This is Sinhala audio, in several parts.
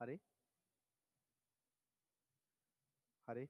හරි හරි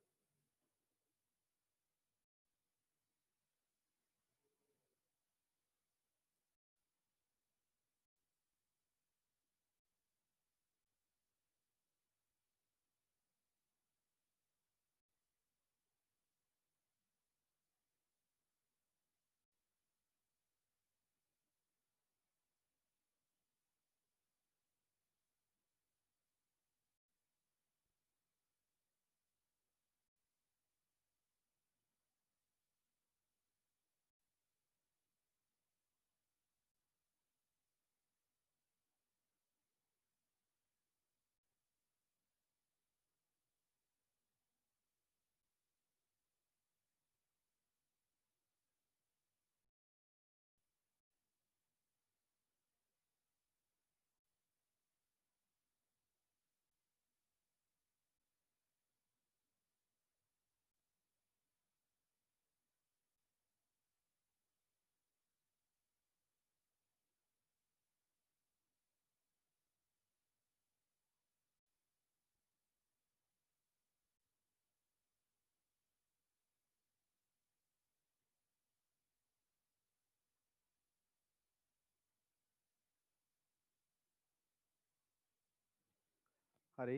හරි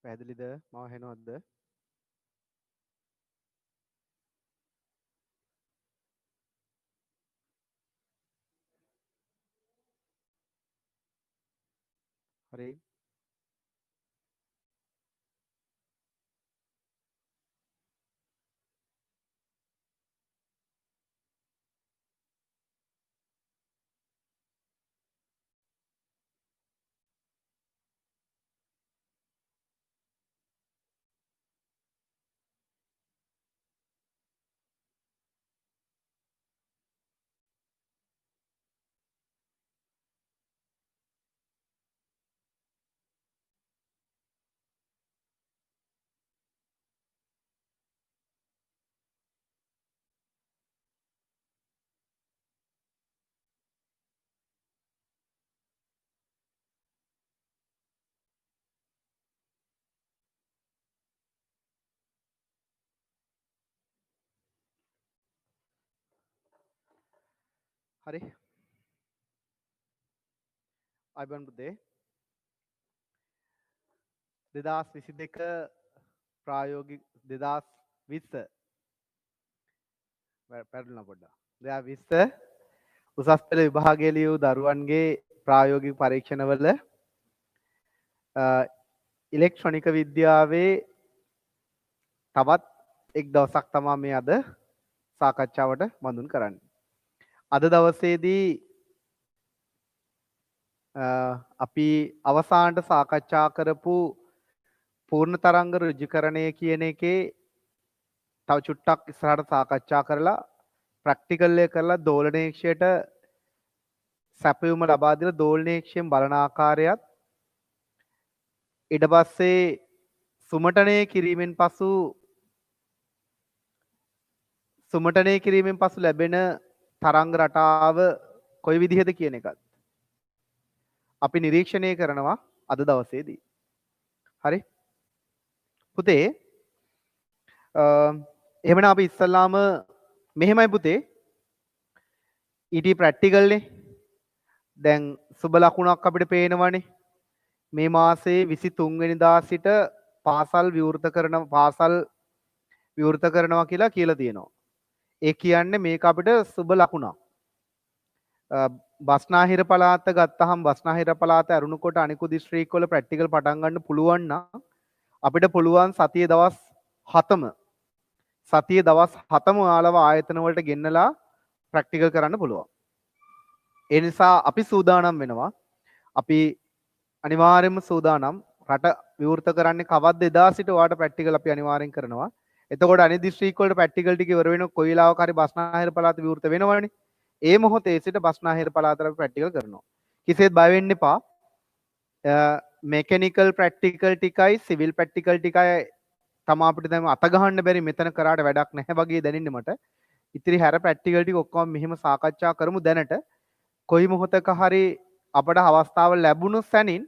පැහැදිලිද මම හෙනවත්ද හරි හරි අයිබන් පුතේ 2022 ප්‍රායෝගික 2020 පැරලුණා පොඩ්ඩක් 2020 උසස් පෙළ විභාගය ලියූ දරුවන්ගේ ප්‍රායෝගික පරීක්ෂණවල ඉලෙක්ට්‍රොනික විද්‍යාවේ තවත් එක් දවසක් තමා මේ අද සාකච්ඡාවට බඳුන් කරන්නේ. අද දවසේදී අපි අවසානට සාකච්ඡා කරපු පූර්ණ තරංග ඍජුකරණය කියන එකේ තව චුට්ටක් ඉස්සරහට සාකච්ඡා කරලා ප්‍රැක්ටිකල් එක කරලා දෝලනේක්ෂයට සැපයුම ලබා දීලා දෝලනේක්ෂයෙන් බලන ආකාරයත් ඊට පස්සේ සුමටනය කිරීමෙන් පසු ලැබෙන තරංග රටාව කොයි විදිහද කියන එකත් අපි නිරීක්ෂණය කරනවා අද දවසේදී. හරි පුතේ එහෙමනම් අපි ඉස්සල්ලාම මෙහෙමයි පුතේ ඊටි ප්‍රැක්ටිකල්නේ දැන් සුබ ලකුණක් අපිට පේනවනේ මේ මාසේ 23 වෙනිදා සිට පාසල් විවෘත කරනවා කියලා තියෙනවා. ඒ කියන්නේ මේක අපිට සුබ ලකුණක්. බස්නාහිර පළාත ගත්තහම බස්නාහිර පළාත අරුණුකොට අනිකුත් දිස්ත්‍රික් වල ප්‍රැක්ටිකල් පටන් ගන්න පුළුවන් නම් අපිට පුළුවන් සතියේ දවස් 7ම ඔයාලව ආයතන වලට ගෙන්නලා ප්‍රැක්ටිකල් කරන්න පුළුවන්. ඒ නිසා අපි සූදානම් වෙනවා. අපි අනිවාර්යයෙන්ම සූදානම් රට විවෘත කරන්නේ කවද්ද එදා සිට ඔයාලට ප්‍රැක්ටිකල් අපි අනිවාර්යෙන් කරනවා. එතකොට අනිත් දිස්ත්‍රික් වලට ප්‍රැක්ටිකල් ටික ඉවර වෙන කොයි වෙලාවක හරි බස්නාහිර පළාත විවෘත වෙනවනේ. ඒ මොහොතේ සිට බස්නාහිර පළාතට අපි ප්‍රැක්ටිකල් කරනවා. කිසිසේත් බය වෙන්න එපා. මෙකැනිකල් ප්‍රැක්ටිකල් ටිකයි සිවිල් ප්‍රැක්ටිකල් ටිකයි තමා අපිට දැන් අත ගහන්න බැරි මෙතන කරාට වැඩක් නැහැ වගේ දැනෙන්නේ මට. ඉතිරි හැර ප්‍රැක්ටිකල් ටික ඔක්කොම මෙහෙම සාකච්ඡා කරමු දැනට. කොයි මොහොතක හරි අපට අවස්ථාව ලැබුණු සැනින්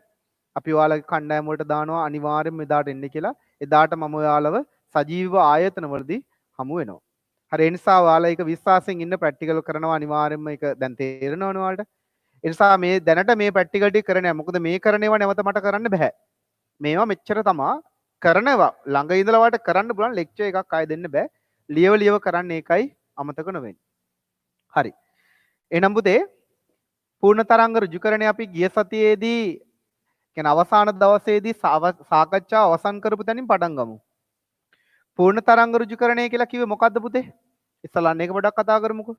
අපි ඔයාලගේ කණ්ඩායම වලට දානවා අනිවාර්යෙන්ම එදාට එන්න කියලා. එදාට මම ඔයාලව සජීව ආයතන වලදී හමු වෙනවා. හරි ඒ නිසා ඔයාලා ඒක විශ්වාසයෙන් ඉන්න ප්‍රැක්ටිකල් කරනවා අනිවාර්යෙන්ම ඒක දැන් තේරෙනවනේ ඔයාලට. ඒ නිසා මේ දැනට මේ ප්‍රැක්ටිකල් ටික කරන්නේ නැහැ. මොකද මේ කරන ඒවා නැවත මට කරන්න බෑ. මේවා මෙච්චර තමා කරනවා. ළඟ ඉඳලා වාට කරන්න පුළුවන් ලෙක්චර් එකක් ආයෙ දෙන්න බෑ. ලියව කරන්න ඒකයි අමතක නොවෙන්නේ. හරි. එහෙනම් පුතේ පූර්ණ තරංග ඍජුකරණය අපි ගිය සතියේදී කියන්නේ අවසාන දවසේදී සාකච්ඡාව අවසන් කරපු තැනින් පටන් ගමු. පූර්ණ තරංග ඍජුකරණය කියලා කිව්වේ මොකද්ද පුතේ? ඉස්සලා ඒක පොඩ්ඩක් කතා කරමුකෝ.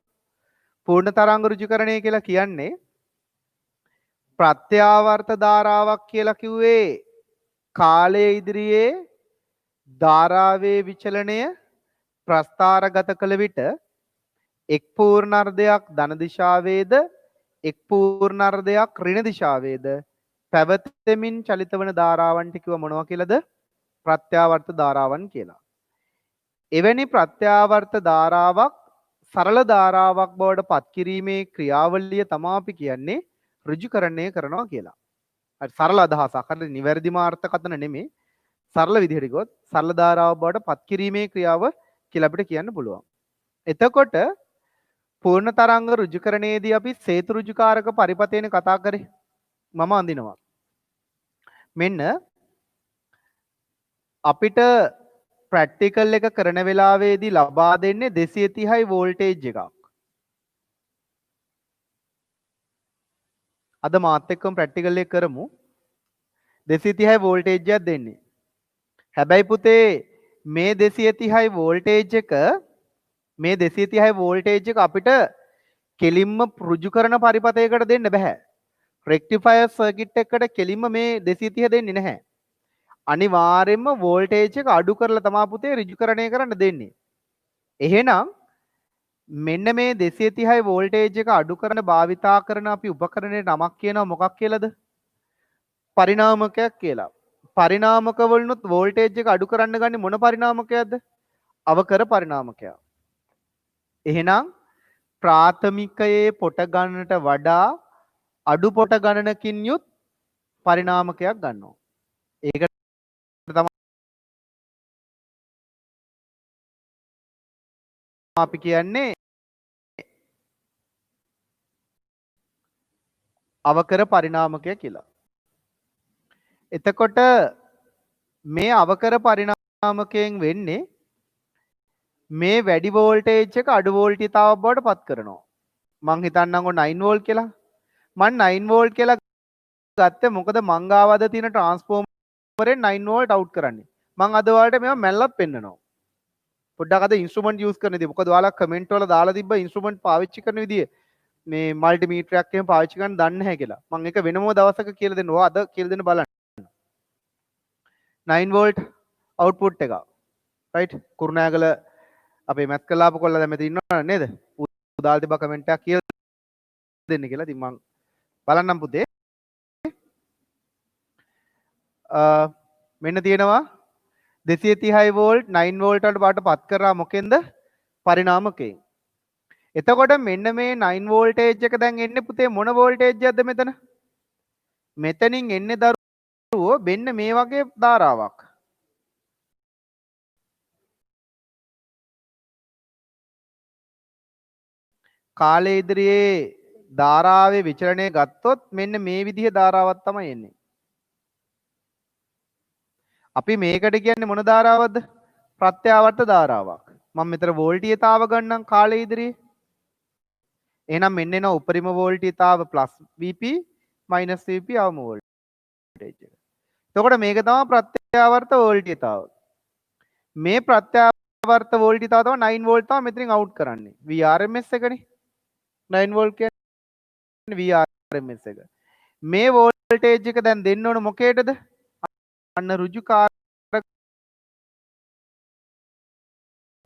පූර්ණ තරංග ඍජුකරණය කියලා කියන්නේ ප්‍රත්‍යාවර්ත ධාරාවක් කියලා කිව්වේ කාලයේ ඉදිරියේ ධාරාවේ විචලනය ප්‍රස්ථාරගත කළ විට එක් පූර්ණර්ධයක් ධන දිශාවේද එක් පූර්ණර්ධයක් ඍණ දිශාවේද පැවතෙමින් චලිත වන ධාරාවන්ට කිව්ව මොනවා කියලාද? ප්‍රත්‍යාවර්ත ධාරාවන් කියලා. එවැනි ප්‍රත්‍යාවර්ත ධාරාවක් සරල ධාරාවක් බවට පත් කිරීමේ ක්‍රියාවලිය තමයි අපි කියන්නේ ඍජුකරණය කරනවා කියලා. හරි සරල අදහසක්. හරි නිවැරදිම අර්ථකථන නෙමෙයි. සරල විදිහට ගියොත් සරල ධාරාවක් බවට පත් කිරීමේ ක්‍රියාව කියලා අපිට කියන්න පුළුවන්. එතකොට පූර්ණ තරංග ඍජුකරණයේදී අපි සේතු ඍජුකාරක පරිපතේන කතා කරේ. මම අඳිනවා. මෙන්න අපිට ප්‍රැක්ටිකල් එක කරන වෙලාවේදී ලබා දෙන්නේ 230යි වෝල්ටේජ් එකක්. අද මාත් එක්කම ප්‍රැක්ටිකල් එක කරමු. 230යි වෝල්ටේජ් එකක් දෙන්නේ. හැබැයි පුතේ මේ 230යි වෝල්ටේජ් එක මේ 230යි වෝල්ටේජ් එක අපිට කෙලින්ම ඍජු කරන පරිපතයකට දෙන්න බෑ. රෙක්ටිෆයර් සර්කිට් එකකට කෙලින්ම මේ 230 දෙන්නේ නැහැ. අනිවාර්යයෙන්ම වෝල්ටේජ් එක අඩු කරලා තමයි පුතේ ඍජුකරණය කරන්න දෙන්නේ. එහෙනම් මෙන්න මේ 230 වෝල්ටේජ් එක අඩු කරන භාවිතා කරන අපි උපකරණයේ නමක් කියනවා මොකක් කියලාද? පරිණාමකයක් කියලා. පරිණාමක වලිනුත් වෝල්ටේජ් එක අඩු කරන්න ගන්නේ මොන පරිණාමකයක්ද? අවකර පරිණාමකයක්. එහෙනම් ප්‍රාථමිකයේ පොට ගන්නට වඩා අඩු පොට ගණනකින් යුත් පරිණාමකයක් ගන්නවා. ඒක තමයි අපි කියන්නේ අවකර පරිණාමකය කියලා. එතකොට මේ අවකර පරිණාමකයෙන් වෙන්නේ මේ වැඩි වෝල්ටේජ් එක අඩු වෝල්ටීයතාවක් බවට පත් කරනවා. මං හිතන්නම්කො 9 වෝල්ට් කියලා. මං 9 වෝල්ට් කියලා ගත්තේ මොකද මං ගාවද තියෙන ට්‍රාන්ස්ෆෝමරෙන් 9 වෝල්ට් අවුට් කරන්නේ. මං අද ඔයාලට මේවා මැල්ලක් පෙන්නනවා. පොඩ්ඩක් අද ඉන්ස්ට්‍රුමන්ට් යූස් කරන විදිය. මොකද ඔයාලා කමෙන්ට් වල දාලා තිබ්බ ඉන්ස්ට්‍රුමන්ට් පාවිච්චි කරන විදිය මේ මල්ටිමීටරයක් එහෙම පාවිච්චි කරන්න දන්නේ නැහැ කියලා. මං ඒක වෙනම දවසක කියලා දෙන්න. ඔයා අද කියලා දෙන්න බලන්න. 9 වෝල්ට් අවුට්පුට් එක. රයිට් කුරුණෑගල අපේ මැත් කලාප කොල්ලා දැන් මෙතන ඉන්නවනේ නේද? උදාලා තිබ්බ කමෙන්ට් එකක් කියලා දෙන්න කියලා. ඉතින් මං බලන්නම් පුතේ. මෙන්න තියෙනවා 230 වෝල්ට් 9 වෝල්ට් වලට පාට පත් කරා මොකෙන්ද? පරිණාමකයෙන්. එතකොට මෙන්න මේ 9 වෝල්ටේජ් එක දැන් එන්නේ පුතේ මොන වෝල්ටේජ් එකක්ද මෙතන? මෙතනින් එන්නේ දරුවෝ මෙන්න මේ වගේ ධාරාවක්. කාලය ඉදිරියේ ධාරාවේ විචලනය ගත්තොත් මෙන්න මේ විදිහේ ධාරාවක් තමයි එන්නේ. අපි මේකට කියන්නේ මොන ධාරාවක්ද? ප්‍රත්‍යාවර්ත ධාරාවක්. මම මෙතන වෝල්ටීයතාව ගන්නම් කාලය ඉදිරියේ. එහෙනම් මෙන්න එන උපරිම වෝල්ටීයතාව +Vp -Vp අවම වෝල්ටේජ් එක. එතකොට මේක තමයි ප්‍රත්‍යාවර්ත වෝල්ටීයතාව. මේ ප්‍රත්‍යාවර්ත වෝල්ටීයතාව තමයි 9 වෝල්ට් තමයි මෙතනින් අවුට් කරන්නේ. VRMS එකනේ. 9 වෝල්ට් කියන්නේ VRMS එක. මේ වෝල්ටේජ් එක දැන් දෙන්න ඕන මොකේටද? අන්න ඍජුකාරක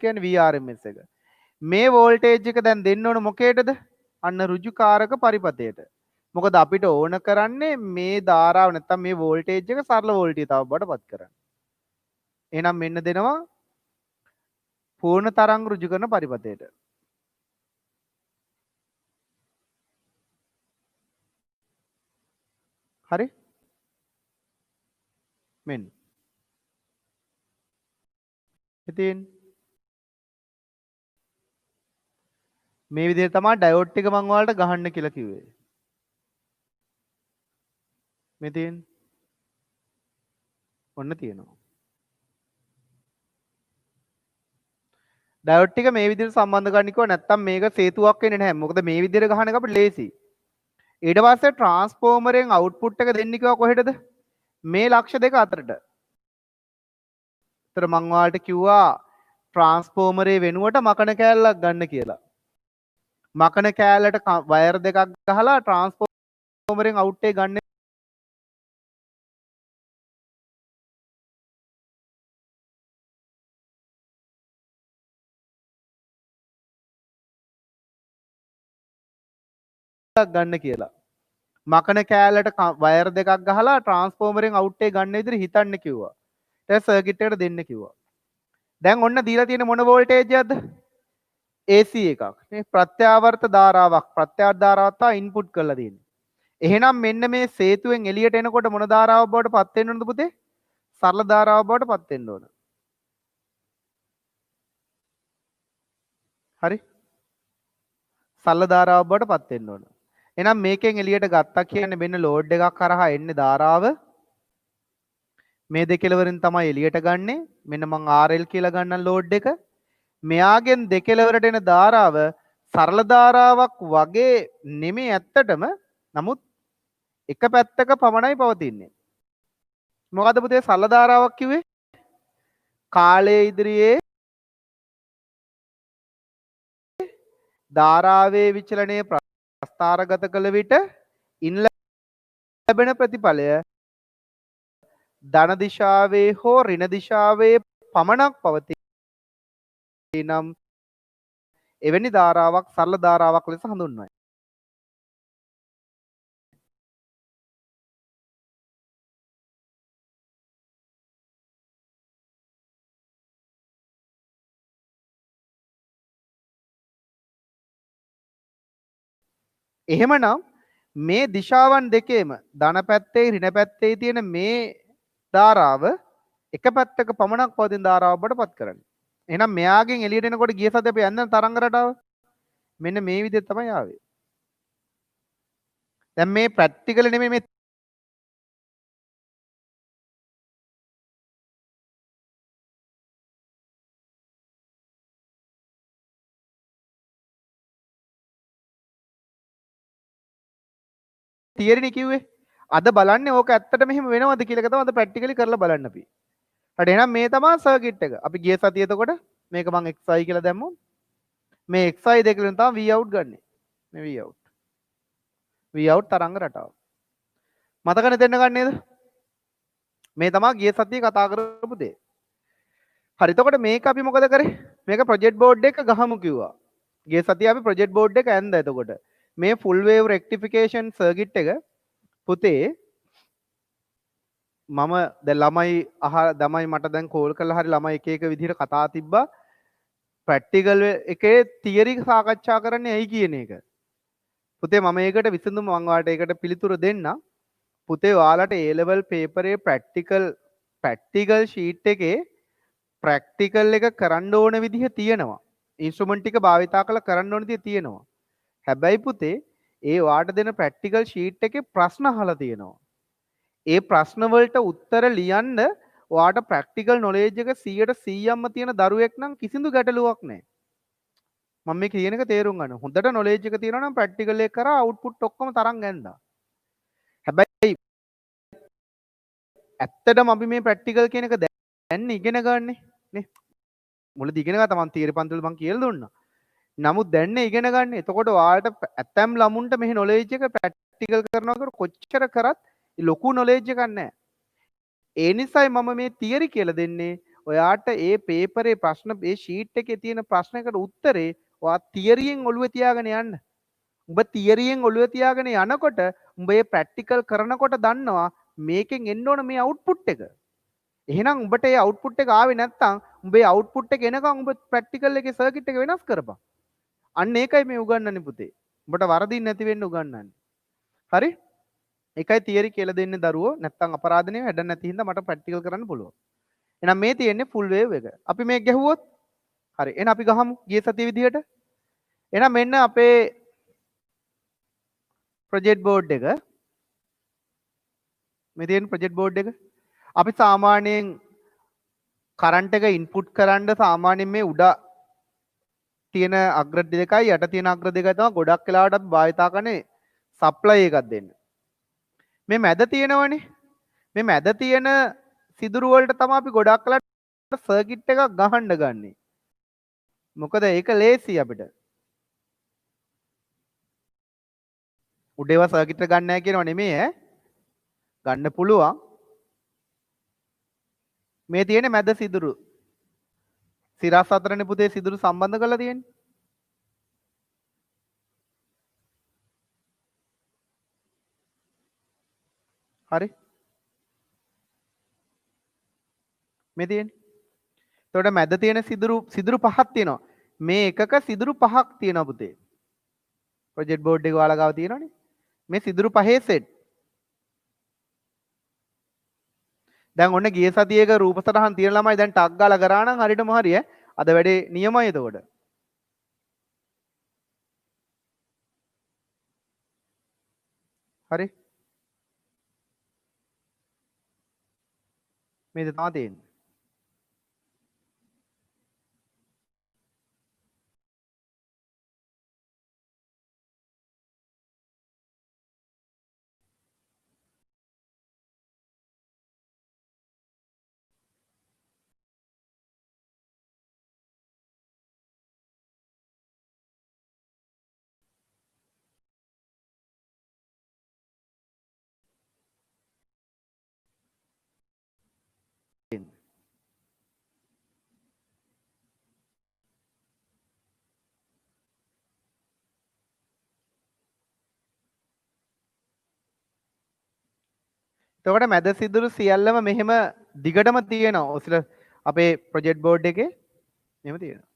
කියන්නේ VRMS එක. මේ වෝල්ටේජ් එක දැන් දෙන්න ඕන මොකේටද? අන්න ඍජුකාරක පරිපතයට. මොකද අපිට ඕන කරන්නේ මේ ධාරාව නැත්තම් මේ වෝල්ටේජ් එක සරල වෝල්ටීයතාවක් බවට පත් කරන්න. එහෙනම් මෙන්න දෙනවා පූර්ණ තරංග ඍජු කරන පරිපතයට. හරි? මෙන්න. ඉතින් මේ විදිහට තමයි ඩයෝඩ් ටික මම ඔයාලට ගහන්න කියලා කිව්වේ. මේ තියෙන්නේ. ඔන්න තියෙනවා. ඩයෝඩ් ටික මේ විදිහට සම්බන්ධ කරන්න කිව්වා නැත්තම් මේක සේතුවක් වෙන්නේ නැහැ. මොකද මේ විදිහට ගහන එක අපිට ලේසි. ඊට පස්සේ ට්‍රාන්ස්ෆෝමරෙන් අවුට්පුට් එක දෙන්න කිව්වා කොහෙටද? මේ ලක්ෂ දෙක අතරට. ඒතර මං ඔයාලට කිව්වා ට්‍රාන්ස්ෆෝමරේ වෙනුවට මකන කෑල්ලක් ගන්න කියලා. මකන කෑල්ලට වයර් දෙකක් ගහලා ට්‍රාන්ස්ෆෝමරෙන් අවුට් එක ගන්න ගන්න කියලා. මකන කෑල්ලට වයර් දෙකක් ගහලා ට්‍රාන්ස්ෆෝමරෙන් අවුට් එක ගන්න විදිහට හිතන්න කිව්වා. ඊට සර්කිට් එකට දෙන්න කිව්වා. දැන් ඔන්න දීලා තියෙන මොන වෝල්ටේජ් එකක්ද? AC එකක්. මේ ප්‍රත්‍යාවර්ත ධාරාවක්. ප්‍රත්‍යාවර්ත ධාරාවක් තමයි ඉන්පුට් කරලා තියෙන්නේ. එහෙනම් මෙන්න මේ සේතුවෙන් එළියට එනකොට මොන ධාරාවක් බවට පත් වෙන්න ඕනද පුතේ? සරල ධාරාවක් බවට පත් වෙන්න ඕන. හරි? සරල ධාරාවක් බවට පත් වෙන්න ඕන. එහෙනම් මේකෙන් එළියට ගත්තා කියන්නේ මෙන්න ලෝඩ් එකක් කරහා එන්නේ ධාරාව. මේ දෙකෙලවරින් තමයි එළියට ගන්නෙ. මෙන්න මං RL කියලා ගන්නම් ලෝඩ් එක. මෙයාගෙන් දෙකෙලවරට එන ධාරාව සරල ධාරාවක් වගේ නෙමෙයි ඇත්තටම. නමුත් එක පැත්තක පමණයි පවතින්නේ. මොකද පුතේ සරල ධාරාවක් කිව්වේ? කාලයේ ඉදිරියේ ධාරාවේ විචලනයේ ප්‍රස්ථාරගත කළ විට ඉන් ලැබෙන ප්‍රතිඵලය ධන දිශාවේ හෝ ඍණ දිශාවේ පමණක් පවතී නම් එවැනි ධාරාවක් සරල ධාරාවක් ලෙස හඳුන්වයි. එහෙමනම් මේ දිශාවන් දෙකේම ධන පැත්තේ ඍණ පැත්තේ තියෙන මේ ධාරාව එක පැත්තක පමණක් පවතින ධාරාවක් බවට පත් කරන්න. එහෙනම් මෙයාගෙන් එළියට එනකොට ගිය සතියේ අපි යන්න තරංග රටාව මෙන්න මේ විදිහට තමයි ආවේ. දැන් මේ ප්‍රැක්ටිකල් නෙමෙයි මේ තියරිනේ කිව්වේ. අද බලන්නේ ඕක ඇත්තට මෙහෙම වෙනවද කියලා එක තමයි අද ප්‍රැක්ටිකලි කරලා බලන්න අපි. හරි එහෙනම් මේ තමයි සර්කිට් එක. අපි ගිය සතියේ එතකොට මේක මම xi කියලා දැම්මොත් මේ xi දෙකෙන් තමයි v out ගන්නෙ. මේ v out. v out තරංග රටාව. මතකනේ දෙන්න ගන්න නේද? මේ තමයි ගිය සතියේ කතා කරපු දේ. හරි එතකොට මේක අපි මොකද කරේ? මේක ප්‍රොජෙක්ට් බෝඩ් එක ගහමු කිව්වා. ගිය සතියේ අපි ප්‍රොජෙක්ට් බෝඩ් එක ඇන්දා එතකොට. මේ ෆුල් වේව් රෙක්ටිෆිකේෂන් සර්කිට් එක පුතේ මම දැන් ළමයි දමයි මට දැන් කෝල් කරලා හරි ළමයි එක එක විදිහට කතා තිබ්බා ප්‍රැක්ටිකල් එකේ තියරි සාකච්ඡා කරන්නේ ඇයි කියන එක. පුතේ මම ඒකට විසඳුම මම ඔයාලට ඒකට පිළිතුරු දෙන්නම්. පුතේ ඔයාලට A level පේපරේ ප්‍රැක්ටිකල් ෂීට් එකේ ප්‍රැක්ටිකල් එක කරන්න ඕන විදිහ තියෙනවා. ඉන්ස්ට්‍රුමන්ට් ටික භාවිතා කරලා කරන්න ඕන විදිහ තියෙනවා. හැබැයි පුතේ ඒ ඔයාලට දෙන ප්‍රැක්ටිකල් ෂීට් එකේ ප්‍රශ්න අහලා තියෙනවා. ඒ ප්‍රශ්න වලට උත්තර ලියන්න ඔයාට ප්‍රැක්ටිකල් නොලෙජ් එක 100%ක්ම තියෙන දරුවෙක් නම් කිසිදු ගැටලුවක් නැහැ. මම මේ කියන එක තේරුම් ගන්න. හොඳට නොලෙජ් එක තියෙනවා නම් ප්‍රැක්ටිකල් එක කරා අවුට්පුට් ඔක්කොම තරම් ගන්නවා. හැබැයි ඇත්තටම අපි මේ ප්‍රැක්ටිකල් කියන එක දැන් ඉගෙන ගන්නනේ නේ. මුලදී ඉගෙන ගත්තා මම තියරි පන්තිවල මම කියලා දුන්නා. නමුත් දැන් ඉගෙන ගන්න. එතකොට ඔයාලට ඇතැම් ළමුන්ට මෙහි නොලෙජ් එක ප්‍රැක්ටිකල් කරනකොට කොච්චර කරත් ලොකු නොලෙජ් එකක් නැහැ. ඒ නිසායි මම මේ තියරි කියලා දෙන්නේ. ඔයාට ඒ පේපරේ ප්‍රශ්න ඒ ෂීට් එකේ තියෙන ප්‍රශ්නයකට උත්තරේ ඔයා තියරියෙන් ඔළුවේ තියාගෙන යන්න. උඹ තියරියෙන් ඔළුවේ තියාගෙන යනකොට උඹ මේ ප්‍රැක්ටිකල් කරනකොට දන්නවා මේකෙන් එන්න ඕන මේ අවුට්පුට් එක. එහෙනම් උඹට ඒ අවුට්පුට් එක ආවේ නැත්නම් උඹ ඒ අවුට්පුට් එක එනකන් උඹ ප්‍රැක්ටිකල් එකේ සර්කිට් එක වෙනස් කරපන්. අන්න ඒකයි මේ උගන්වන්නේ පුතේ. උඹට වරදින් නැති වෙන්න උගන්වන්නේ. හරි? එකයි තියරි කියලා දෙන්නේ දරුවෝ නැත්තම් අපරාධනේ වැඩ නැති හින්දා මට ප්‍රැක්ටිකල් කරන්න පුළුවන්. එහෙනම් මේ තියෙන්නේ ෆුල් වේව් එක. අපි මේක ගැහුවොත් හරි. එහෙනම් අපි ගහමු ගිය සතිය විදිහට. එහෙනම් මෙන්න අපේ ප්‍රොජෙක්ට් බෝඩ් එක. මේ තියෙන ප්‍රොජෙක්ට් බෝඩ් එක. අපි සාමාන්‍යයෙන් කරන්ට් එක ඉන්පුට් කරන්න සාමාන්‍යයෙන් මේ උඩ තියෙන අග්‍ර දෙකයි යට තියෙන අග්‍ර දෙකයි තමයි ගොඩක් වෙලාවට අපි භාවිතා කරන්නේ සප්ලයි එකක් දෙන්න. මේ මැද තියෙනවනේ. මේ මැද තියෙන සිදුරු වලට තමයි අපි ගොඩක් වෙලාවට සර්කිට් එකක් ගහන්න ගන්නේ. මොකද ඒක ලේසි අපිට. උඩේව සර්කිට් එක ගන්න නැහැ කියනව නෙමෙයි ඈ. ගන්න පුළුවන්. මේ තියෙන මැද සිදුරු. සිරස් අතරනේ පුතේ සිදුරු සම්බන්ධ කරලා තියෙන්නේ. හරි. මේ තියෙන්නේ. එතකොට මැද තියෙන සිදුරු පහක් තියෙනවා. මේ එකක සිදුරු පහක් තියෙනවා පුතේ. ප්‍රොජෙක්ට් බෝඩ් එක ඔයාලා ගාව තියෙනවනේ. මේ සිදුරු පහේ සෙට්. දැන් ඔන්න ගිය සතියේක රූප සටහන් තියෙන ළමයි දැන් ටක් ගාලා කරා නම් හරියටම හරිය. අද වැඩේ නියමයි එතකොට. හරි. මේක තමයි තියෙන්නේ. එතකොට මැද සිදුරු සියල්ලම මෙහෙම දිගටම තියෙනවා. ඔසල අපේ ප්‍රොජෙක්ට් බෝඩ් එකේ මෙහෙම තියෙනවා.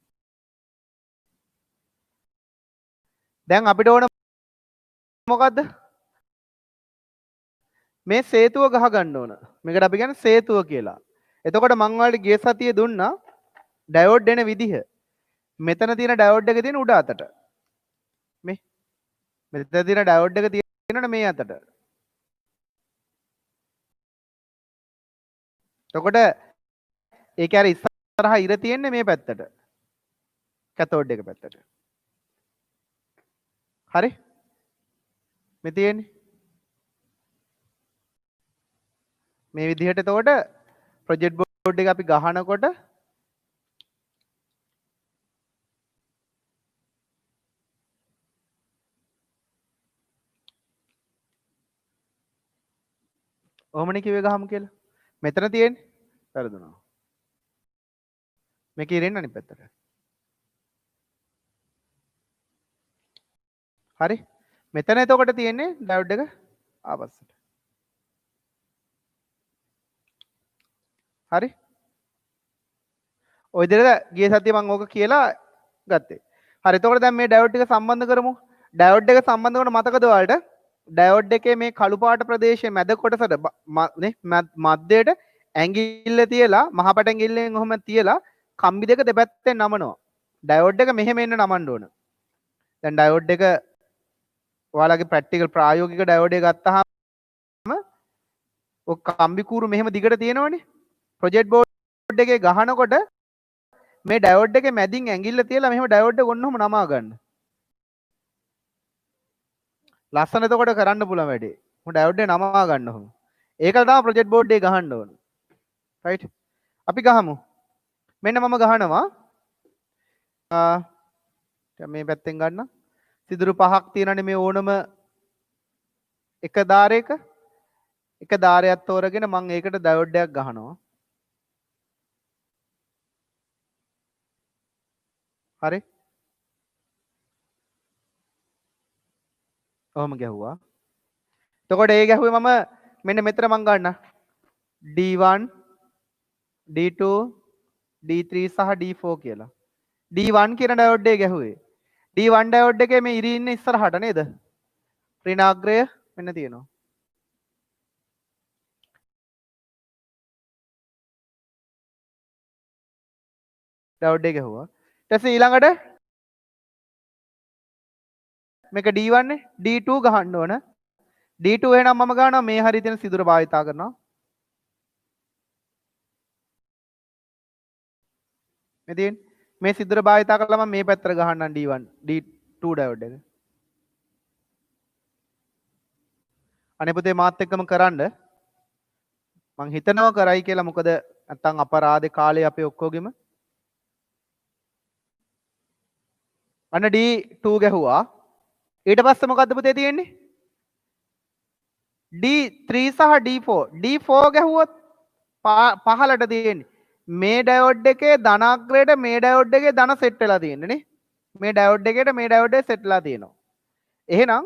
දැන් අපිට ඕන මොකද්ද? මේ සේතුව ගහ ගන්න ඕන. මේකට අපි කියන්නේ සේතුව කියලා. එතකොට මං ඔයාලට ගිය සතියේ දුන්නා ඩයෝඩ් එන විදිහ. මෙතන තියෙන ඩයෝඩ් එක තියෙන උඩ අතට. මේ මෙතන තියෙන ඩයෝඩ් එක තියෙනවනේ මේ අතට. එතකොට ඒක අර ඉස්සරහා ඉර තියෙන්නේ මේ පැත්තට. කැතෝඩ් එක පැත්තට. හරි? මේ තියෙන්නේ. මේ විදිහට එතකොට ප්‍රොජෙක්ට් බෝඩ් එක අපි ගහනකොට ඔහොමනේ කිව්වේ ගහමු කියලා. මෙතන තියෙන්නේ. වැරදුනා. මේක ඉරෙන්න අනිත් පැත්තට. හරි? මෙතන එතකොට තියෙන්නේ ඩයෝඩ් එක ආපස්සට. හරි? ඔය විදිහට ගිය සතියේ මම ඕක කියලා ගත්තේ. හරි එතකොට දැන් මේ ඩයෝඩ් එක සම්බන්ධ කරමු. ඩයෝඩ් එක සම්බන්ධ කරන මතකද ඔයාලට? ඩයෝඩ් එකේ මේ කළු පාට ප්‍රදේශයේ මැද කොටසට නේ මැදයට ඇඟිල්ල තියලා මහපට ඇඟිල්ලෙන් ඔහොම තියලා කම්බි දෙක දෙපැත්තෙන් නමනවා. ඩයෝඩ් එක මෙහෙම එන්න නමන්න ඕන. දැන් ඩයෝඩ් එක ඔයාලගේ ප්‍රැක්ටිකල් ප්‍රායෝගික ඩයෝඩ් එක ගත්තාම ඔය කම්බි කූරු මෙහෙම දිගට තියෙනවනේ. ප්‍රොජෙක්ට් බෝඩ් එකේ ගහනකොට මේ ඩයෝඩ් එකේ මැදින් ඇඟිල්ල තියලා මෙහෙම ඩයෝඩ් එක ඔන්නෝම නමා ගන්න. ලස්සන එතකොට කරන්න පුළුවන් වැඩේ. මොකද ඩයෝඩ් එක නමා ගන්න ඔහොම. ඒකල තමයි ප්‍රොජෙක්ට් බෝඩ් එක ගහන්න ඕන. රයිට්. අපි ගහමු. මෙන්න මම ගහනවා. මේ පැත්තෙන් ගන්න. සිදුරු පහක් තියෙනනේ මේ ඕනම එක දාරයක. එක දාරයක් තෝරගෙන මම ඒකට ඩයෝඩ් එකක් ගහනවා. හරි. ඔහොම ගැහුවා. එතකොට ඒ ගැහුවේ මම මෙන්න මෙතන මම ගන්න D1 D2 D3 සහ D4 කියලා. D1 කියන ඩයෝඩ් එක ගැහුවේ. D1 ඩයෝඩ් එකේ මේ ඉරි ඉන්නේ ඉස්සරහට නේද? ඍණාග්‍රය මෙන්න තියෙනවා. ඩයෝඩ් එක ගැහුවා. ඊට පස්සේ ඊළඟට මේක D1 නේ D2 ගහන්න ඕන. D2 එහෙනම් මම ගන්නවා මේ හරිය තියෙන සිදුර භාවිතා කරනවා. මේ තියෙන්නේ මේ සිදුර භාවිතා කරලා මම මේ පැත්තට ගහන්නම් D1 D2 ඩයෝඩ් එක. අනේ පුතේ මාත් එක්කම කරන්න. මං හිතනවා කරයි කියලා මොකද නැත්තම් අපරාධේ කාලේ අපේ ඔක්කොගෙම අන්න D2 ගැහුවා. ඊට පස්සේ මොකද්ද පුතේ තියෙන්නේ? D3 සහ D4. D4 ගැහුවොත් පහලට තියෙන්නේ. මේ ඩයෝඩ් එකේ ධනාග්‍රයට මේ ඩයෝඩ් එකේ ධන සෙට් වෙලා තියෙන්නේ නේ. මේ ඩයෝඩ් එකේට මේ ඩයෝඩ් එක සෙට් වෙලා තියෙනවා. එහෙනම්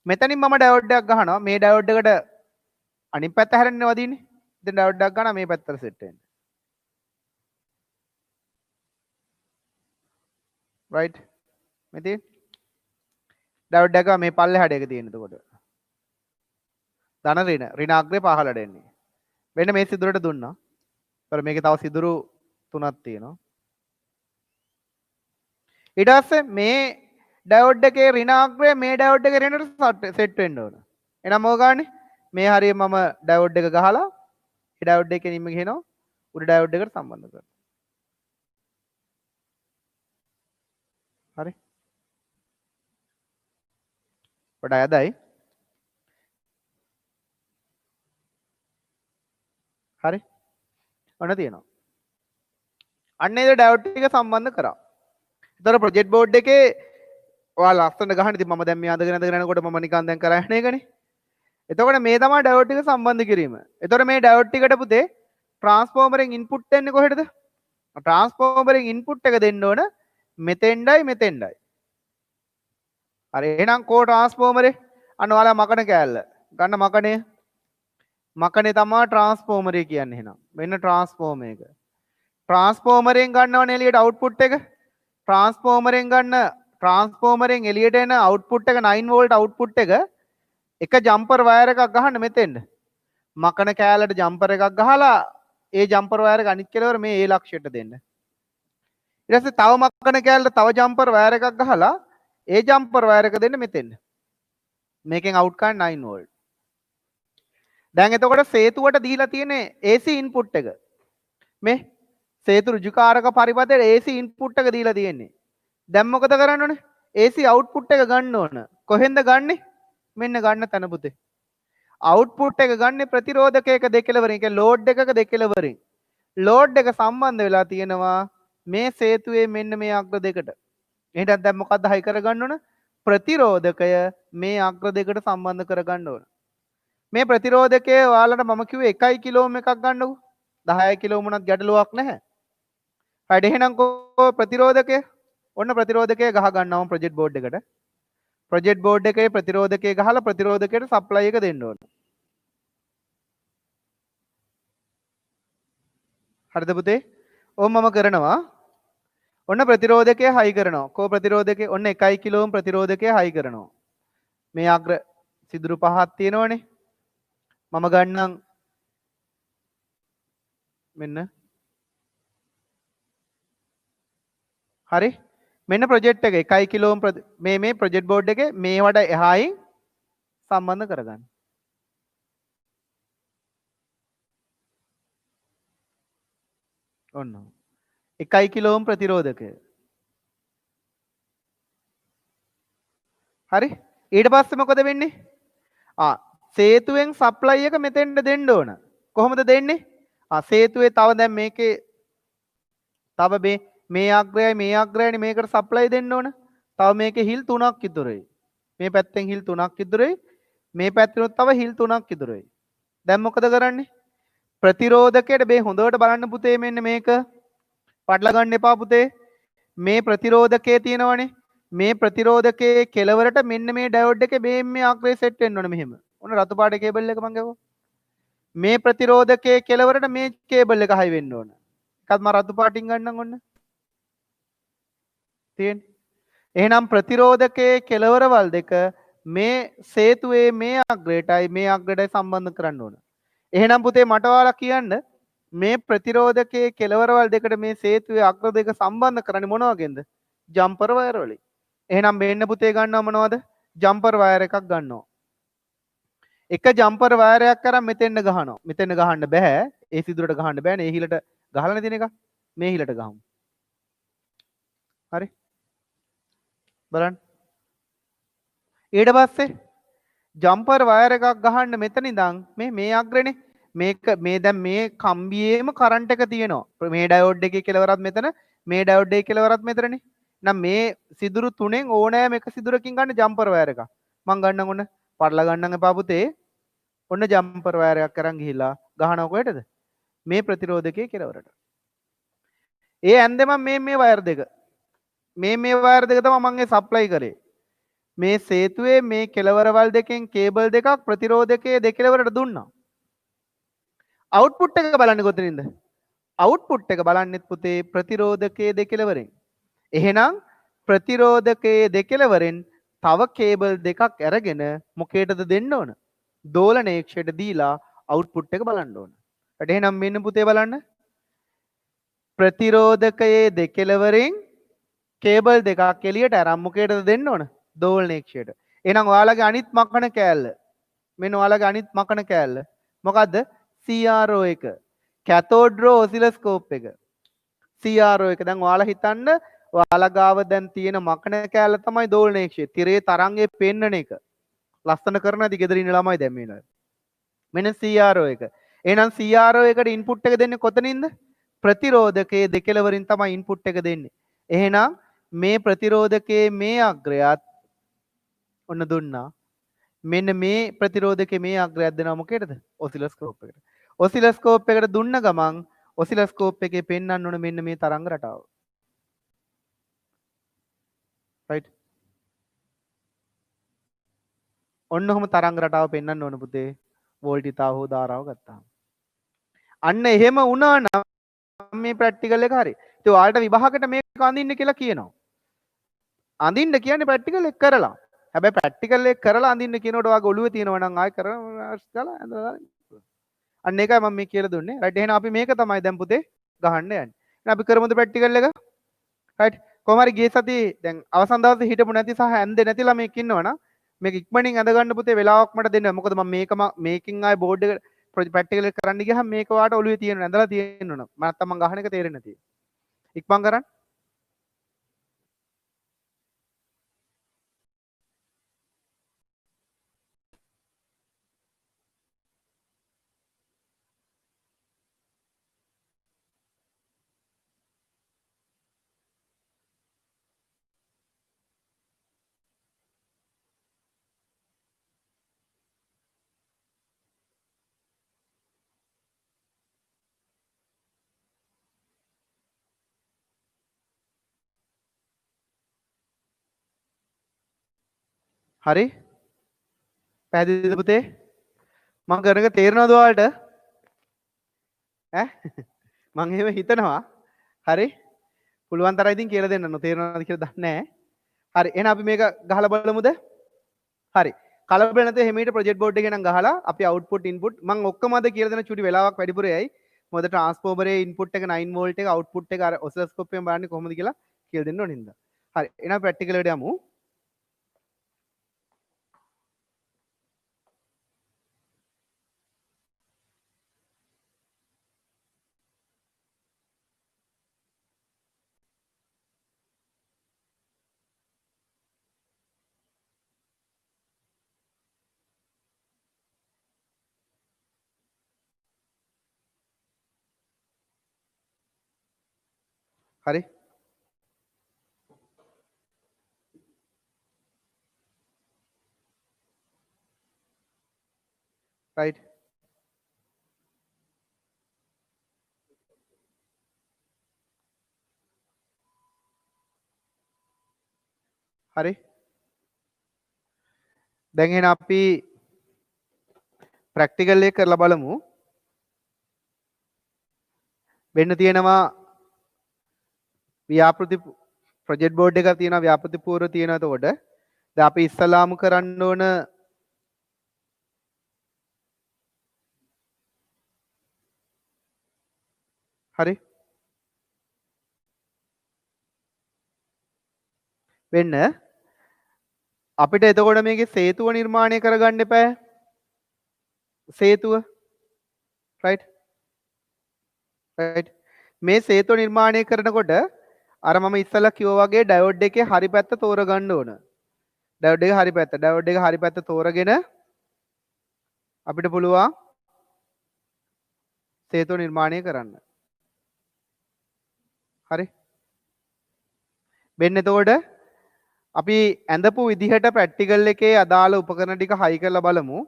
මෙතනින් මම ඩයෝඩ් එකක් ගහනවා. මේ ඩයෝඩ් එකට අනිත් පැත්ත හැරෙන්නේ වදින්නේ. ඉතින් ඩයෝඩ් එකක් ගන්නවා මේ පැත්තට සෙට් වෙන්න. right මෙතේ ඩයෝඩ් එක මේ පල්ලෙහාට එක තියෙන එතකොට ධන ඍණාග්‍රේ පහළට එන්නේ. වෙන්න මේ සිදුරට දුන්නා. ඒතර මේකේ තව සිදුරු තුනක් තියෙනවා. ඊට පස්සේ මේ ඩයෝඩ් එකේ ඍණාග්‍රය මේ ඩයෝඩ් එකේ ඍණයට සෙට් වෙන්න ඕන. එහෙනම් මොකද ගන්නේ? මේ හරිය මම ඩයෝඩ් එක ගහලා ඒ ඩයෝඩ් එකේ නිම්ම ගහනවා උඩ ඩයෝඩ් එකට සම්බන්ධ කරනවා. හරි. පොඩ අයදයි. හරි. ඔන්න තියෙනවා. අන්න ඒ ඩයෝඩ් ටික සම්බන්ධ කරා. ඒතර ප්‍රොජෙක්ට් බෝඩ් එකේ ඔයාලා ලස්සන ගහන්න ඉතින් මම දැන් මේ අඳගෙන යනකොට මම නිකන් දැන් කරන්නේ ඒකනේ. එතකොට මේ තමයි ඩයෝඩ් ටික සම්බන්ධ කිරීම. එතකොට මේ ඩයෝඩ් ටිකට පුතේ ට්‍රාන්ස්ෆෝමරෙන් ඉන්පුට් දෙන්නේ කොහෙටද? ට්‍රාන්ස්ෆෝමරෙන් ඉන්පුට් එක දෙන්න ඕන මෙතෙන්ඩයි මෙතෙන්ඩයි. හරි එහෙනම් කෝ ට්‍රාන්ස්ෆෝමරේ අන්න ඔයාලා මකන කෑල්ල ගන්න මකනේ. මකනේ තමයි ට්‍රාන්ස්ෆෝමරේ කියන්නේ එහෙනම්. මෙන්න ට්‍රාන්ස්ෆෝමර් එක. ට්‍රාන්ස්ෆෝමරෙන් ගන්නවනේ එළියට අවුට්පුට් එක. ට්‍රාන්ස්ෆෝමරෙන් එළියට එන අවුට්පුට් එක 9 වෝල්ට් අවුට්පුට් එක ජම්පර් වයර් එකක් ගහන්න මෙතෙන්ද. මකන කෑල්ලට ජම්පර් එකක් ගහලා ඒ ජම්පර් වයර් එක අනිත් කෙලවර මේ ඒ ලක්ෂයට දෙන්න. ඊට පස්සේ තව මකන කෑල්ලට තව ජම්පර් වයර් එකක් ගහලා ඒ ජම්පර් වයර් එක දෙන්න මෙතෙන්ද. මේකෙන් අවුට් කරන්න 9 වෝල්ට්. දැන් එතකොට සේතුවට දීලා තියෙන්නේ AC ඉන්පුට් එක. මේ සේතු ඍජුකාරක පරිපථයේ AC ඉන්පුට් එක දීලා තියෙන්නේ. දැන් මොකද කරන්න ඕනේ? AC අවුට්පුට් එක ගන්න ඕන. කොහෙන්ද ගන්නෙ? මෙන්න ගන්න තැන පුතේ. අවුට්පුට් එක ගන්න ප්‍රතිරෝධකයක දෙකලවරින්. ඒ ලෝඩ් එකක දෙකලවරින්. ලෝඩ් එක සම්බන්ධ වෙලා තියෙනවා මේ සේතුවේ මෙන්න මේ අග්‍ර දෙකට. එහෙනම් දැන් මොකද්ද හයි කරගන්න ඕන? ප්‍රතිරෝධකය මේ අග්‍ර දෙකට සම්බන්ධ කරගන්න ඕන. මේ ප්‍රතිරෝධකය ඔයාලට මම කිව්වේ 1 කිලෝ ඕම් එකක් ගන්නකෝ. 10 කිලෝ ඕම් උනත් ගැටලුවක් නැහැ. හරි එහෙනම් කො ප්‍රතිරෝධකය ඔන්න ප්‍රතිරෝධකය ගහ ගන්නවා ප්‍රොජෙක්ට් බෝඩ් එකට. ප්‍රොජෙක්ට් බෝඩ් එකේ ප්‍රතිරෝධකය ගහලා ප්‍රතිරෝධකයට සප්ලයි එක දෙන්න ඕන. හරිද පුතේ? ඕම් මම කරනවා. ඔන්න ප්‍රතිරෝධකය හයි කරනවා. කෝ ප්‍රතිරෝධකය ඔන්න 1 කිලෝ ඕම් ප්‍රතිරෝධකය හයි කරනවා. මේ අග්‍ර සිදුරු පහක් තියෙනවනේ. මම ගන්නම් මෙන්න. හරි. මෙන්න ප්‍රොජෙක්ට් එක 1 කිලෝ ඕම් මේ ප්‍රොජෙක්ට් බෝඩ් එකේ මේවට එහායින් සම්බන්ධ කරගන්න. ඔන්න 1 කිලෝ ඕම් ප්‍රතිරෝධකය. හරි. ඊට පස්සේ මොකද වෙන්නේ? සේතුවෙන් සප්ලයි එක මෙතෙන්ට දෙන්න ඕන. කොහොමද දෙන්නේ? සේතුවේ තව දැන් මේකේ තව මේ අග්‍රයයි මේකට සප්ලයි දෙන්න ඕන. තව මේකේ හිල් 3ක් ඉතුරුයි. මේ පැත්තෙන් හිල් 3ක් ඉතුරුයි. මේ පැත්තෙනුත් තව හිල් 3ක් ඉතුරුයි. දැන් මොකද කරන්නේ? ප්‍රතිරෝධකයට මේ හොඳට බලන්න පුතේ මෙන්න මේක. පටල ගන්න එපා පුතේ. මේ ප්‍රතිරෝධකයේ තියෙනවනේ. මේ ප්‍රතිරෝධකයේ කෙලවරට මෙන්න මේ ඩයෝඩ් එකේ මේ අග්‍රය සෙට් වෙන්න ඕනේ මෙහෙම. ඔන්න රතු පාට කේබල් එක මං ගාවා. මේ ප්‍රතිරෝධකයේ කෙලවරට මේ කේබල් එක හයි වෙන්න ඕන. එකත් මම රතු පාටින් ගන්නම් ඔන්න. තියෙන්නේ. එහෙනම් ප්‍රතිරෝධකයේ කෙලවරවල් දෙක මේ සේතුවේ මේ අග්‍රයටයි මේ අග්‍රයටයි සම්බන්ධ කරන්න ඕන. එහෙනම් පුතේ මට ඔයාලා කියන්න මේ ප්‍රතිරෝධකයේ කෙලවරවල් දෙකට මේ සේතුවේ අග්‍ර දෙක සම්බන්ධ කරන්නේ මොන වගේද? ජම්පර් වයර් වලින්. එහෙනම් මෙන්න පුතේ ගන්නවා මොනවද? ජම්පර් වයර් එකක් ගන්නවා. එක ජම්පර් වයරයක් කරන් මෙතෙන්ද ගහනවා. මෙතෙන්ද ගහන්න බෑ. ඒ සිදුරට ගහන්න බෑනේ. ඒ හිලට ගහලා නැතින එක. මේ හිලට ගහමු. හරි. බලන්න. ඊට පස්සේ ජම්පර් වයර් එකක් ගහන්න මෙතන ඉඳන් මේ අග්‍රනේ මේ දැන් මේ කම්බියේම කරන්ට් එක තියෙනවා. මේ ඩයෝඩ් එකේ කෙලවරත් මෙතන, මේ ඩයෝඩ් එකේ කෙලවරත් මෙතනනේ. නම් මේ සිදුරු තුනෙන් ඕනෑම එක සිදුරකින් ගන්න ජම්පර් වයර් එකක්. මං ගන්නම් ඔන්න පටල ගන්නම් එපා පුතේ. ඔන්න ජම්පර් වයර් එකක් අරන් ගිහිල්ලා ගහනවා කොහෙටද? මේ ප්‍රතිරෝධකයේ කෙලවරට. ඒ ඇන්දේ මම මේ වයර් දෙක මේ වයර් දෙක තමයි මම සප්ලයි කරේ. මේ සේතුවේ මේ කෙලවරවල් දෙකෙන් කේබල් දෙකක් ප්‍රතිරෝධකයේ දෙකලවරට දුන්නා. අවුට්පුට් එක බලන්නේ කොතනින්ද? අවුට්පුට් එක බලන්නෙත් පුතේ ප්‍රතිරෝධකයේ දෙකලවරෙන්. එහෙනම් ප්‍රතිරෝධකයේ දෙකලවරෙන් තව කේබල් දෙකක් අරගෙන මොකේටද දෙන්න ඕන? දෝලනයක්ෂයට දීලා අවුට්පුට් එක බලන්න ඕන. ඊට එහෙනම් මෙන්න පුතේ බලන්න. ප්‍රතිරෝධකයේ දෙකලවරෙන් කේබල් දෙකක් එළියට අරන් මොකේටද දෙන්න ඕන? දෝලනයක්ෂයට. එහෙනම් ඔයාලගේ අනිත් මකන කෑල්ල. මෙන්න ඔයාලගේ අනිත් මකන කෑල්ල. මොකද්ද? CRO එක. කැතෝඩ් රෝ ඔසිලොස්කෝප් එක. CRO එක. දැන් ඔයාලා හිතන්න ඔයාලා ගාව දැන් තියෙන මකන කෑල්ල තමයි දෝලනයක්ෂය. තිරේ තරංගේ පෙන්නන එක. ලස්සන කරන ඇති ගෙදර ඉන්න ළමයි දැන් මේන. මෙන්න CRO එක. එහෙනම් CRO එකට ඉන්පුට් එක දෙන්නේ කොතනින්ද? ප්‍රතිරෝධකයේ දෙකලවරින් තමයි ඉන්පුට් එක දෙන්නේ. එහෙනම් මේ ප්‍රතිරෝධකයේ මේ අග්‍රයත් ඔන්න දුන්නා. මෙන්න මේ ප්‍රතිරෝධකයේ මේ අග්‍රයක් දෙනවා මොකේද? ඔසිලොස්කෝප් එකට. ඔසිලොස්කෝප් එකට දුන්න ගමන් ඔසිලොස්කෝප් එකේ පෙන්වන්න ඕන මෙන්න මේ තරංග රටාව. රයිට්. ඔන්න ඔහොම තරංග රටාව පෙන්වන්න ඕන පුතේ. වෝල්ටිතාව හෝ ධාරාව ගත්තාම. අන්න එහෙම වුණා නම් මේ ප්‍රැක්ටිකල් එක හරි. ඉතින් ඔයාලට විභාගයට මේක අඳින්න කියලා කියනවා. අඳින්න කියන්නේ ප්‍රැක්ටිකල් එක කරලා. හැබැයි ප්‍රැක්ටිකල් එක කරලා අඳින්න කියනකොට ඔයාගේ ඔළුවේ තියෙනවා නම් ආයෙ කරලා ඇඳලා අන්න ඒකයි මම මේ කියලා දුන්නේ. රයිට්. එහෙනම් අපි මේක තමයි දැන් පුතේ ගහන්න යන්නේ. එහෙනම් අපි කරමුද ප්‍රැක්ටිකල් එක? රයිට්. කොහොම හරි ගිය සතියේ දැන් අවසන් දවසේ හිටපු නැති සහ ඇඳේ නැති ළමෙක් ඉන්නවනම් මේක ඉක්මනින් ඇඳ ගන්න පුතේ වෙලාවක් මට දෙන්න. මොකද මම මේකෙන් ආයෙ බෝඩ් එක ප්‍රැක්ටිකල් එක කරන්න ගියහම මේක ඔයාලට ඔළුවේ තියෙනවා. ඇඳලා තියෙන්න ඕන. නැත්තම් මම ගහන එක තේරෙන්නේ නැති. ඉක්මන් කරන්න. හරි පැහැදිලිද පුතේ? මම කරන එක තේරෙනවද ඔයාලට? ඈ මම එහෙම හිතනවා. හරි පුළුවන් තරම් ඉතින් කියලා දෙන්න. තේරෙනවද කියලා දන්නේ නැහැ. හරි එහෙනම් අපි මේක ගහලා බලමුද? හරි කලබල නැතුව හැමීට ප්‍රොජෙක්ට් බෝඩ් එකේ නම් ගහලා අපි අවුට්පුට් ඉන්පුට් මම ඔක්කොම අද කියලා දෙන චුටි වෙලාවක් වැඩිපුර යයි. මොකද ට්‍රාන්ස්ෆෝමරේ ඉන්පුට් එක 9 වෝල්ට් එක අවුට්පුට් එක අර ඔසිලොස්කෝප් එකෙන් බලන්නේ කොහොමද කියලා කියලා දෙන්න ඕනින්ද. හරි එහෙනම් ප්‍රැක්ටිකල් එකට යමු. හරි රයිට් හරි දැන් එහෙනම් අපි ප්‍රැක්ටිකල් එක කරලා බලමු. වෙන්න තියෙනවා ව්‍යාපෘති ප්‍රොජෙක්ට් බෝඩ් එකක් තියෙනවා ව්‍යාපෘති පූර්ව තියෙනවා. එතකොට දැන් අපි ඉස්සලාම කරන්න ඕන හරි වෙන්න අපිට එතකොට මේකේ සේතුව නිර්මාණය කරගන්න එපා සේතුව රයිට් රයිට් මේ සේතුව නිර්මාණය කරනකොට අර මම ඉස්සලා කිව්වා වගේ ඩයෝඩ් එකේ හරි පැත්ත තෝරගන්න ඕන ඩයෝඩ් එක හරි පැත්ත තෝරගෙන අපිට පුළුවන් සේතුව නිර්මාණය කරන්න හරි වෙන්න එතකොට අපි ඇඳපු විදිහට ප්‍රැක්ටිකල් එකේ අදාළ උපකරණ ටික හයි කරලා බලමු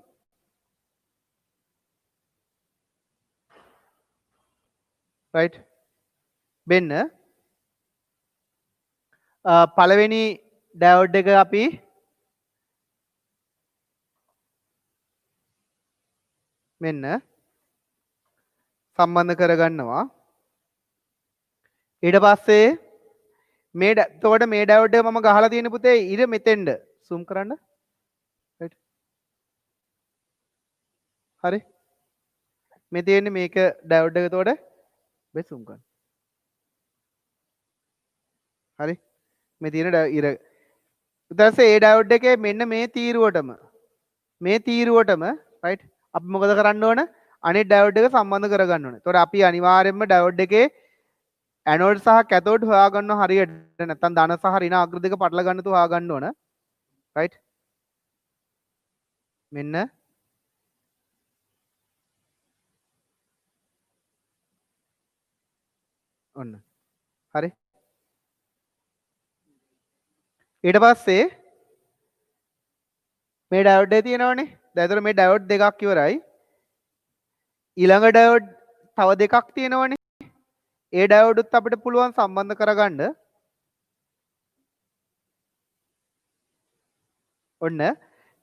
රයිට් වෙන්න පළවෙනි ඩයෝඩ් එක අපි මෙන්න සම්බන්ධ කරගන්නවා ඊට පස්සේ මේ එතකොට මේ ඩයෝඩ් එක මම ගහලා තියෙන පුතේ ඉර මෙතෙන්ද zoom කරන්න රයිට් හරි මේ තියෙන්නේ මේක ඩයෝඩ් එක එතකොට මේ zoom කරන්න හරි මේ තියෙන ඉර ඊට පස්සේ ඒ ඩයෝඩ් එකේ මෙන්න මේ තීරුවටම රයිට් අපි මොකද කරන්න ඕන අනිත් ඩයෝඩ් එක සම්බන්ධ කරගන්න ඕනේ. එතකොට අපි අනිවාර්යයෙන්ම ඩයෝඩ් එකේ ඇනෝඩ් සහ කැතෝඩ් හොයාගන්න හරියට නැත්නම් ධන සහ ඍණ අග්‍ර දෙක පටල ගන්න තු හොයාගන්න ඕන. රයිට් මෙන්න ඔන්න හරි ඊට පස්සේ මේ ඩයෝඩ් එක තියෙනවනේ දැන් ඒතර මේ ඩයෝඩ් දෙකක් ඉවරයි ඊළඟ ඩයෝඩ් තව දෙකක් තියෙනවනේ ඒ ඩයෝඩුත් අපිට පුළුවන් සම්බන්ධ කරගන්න ඔන්න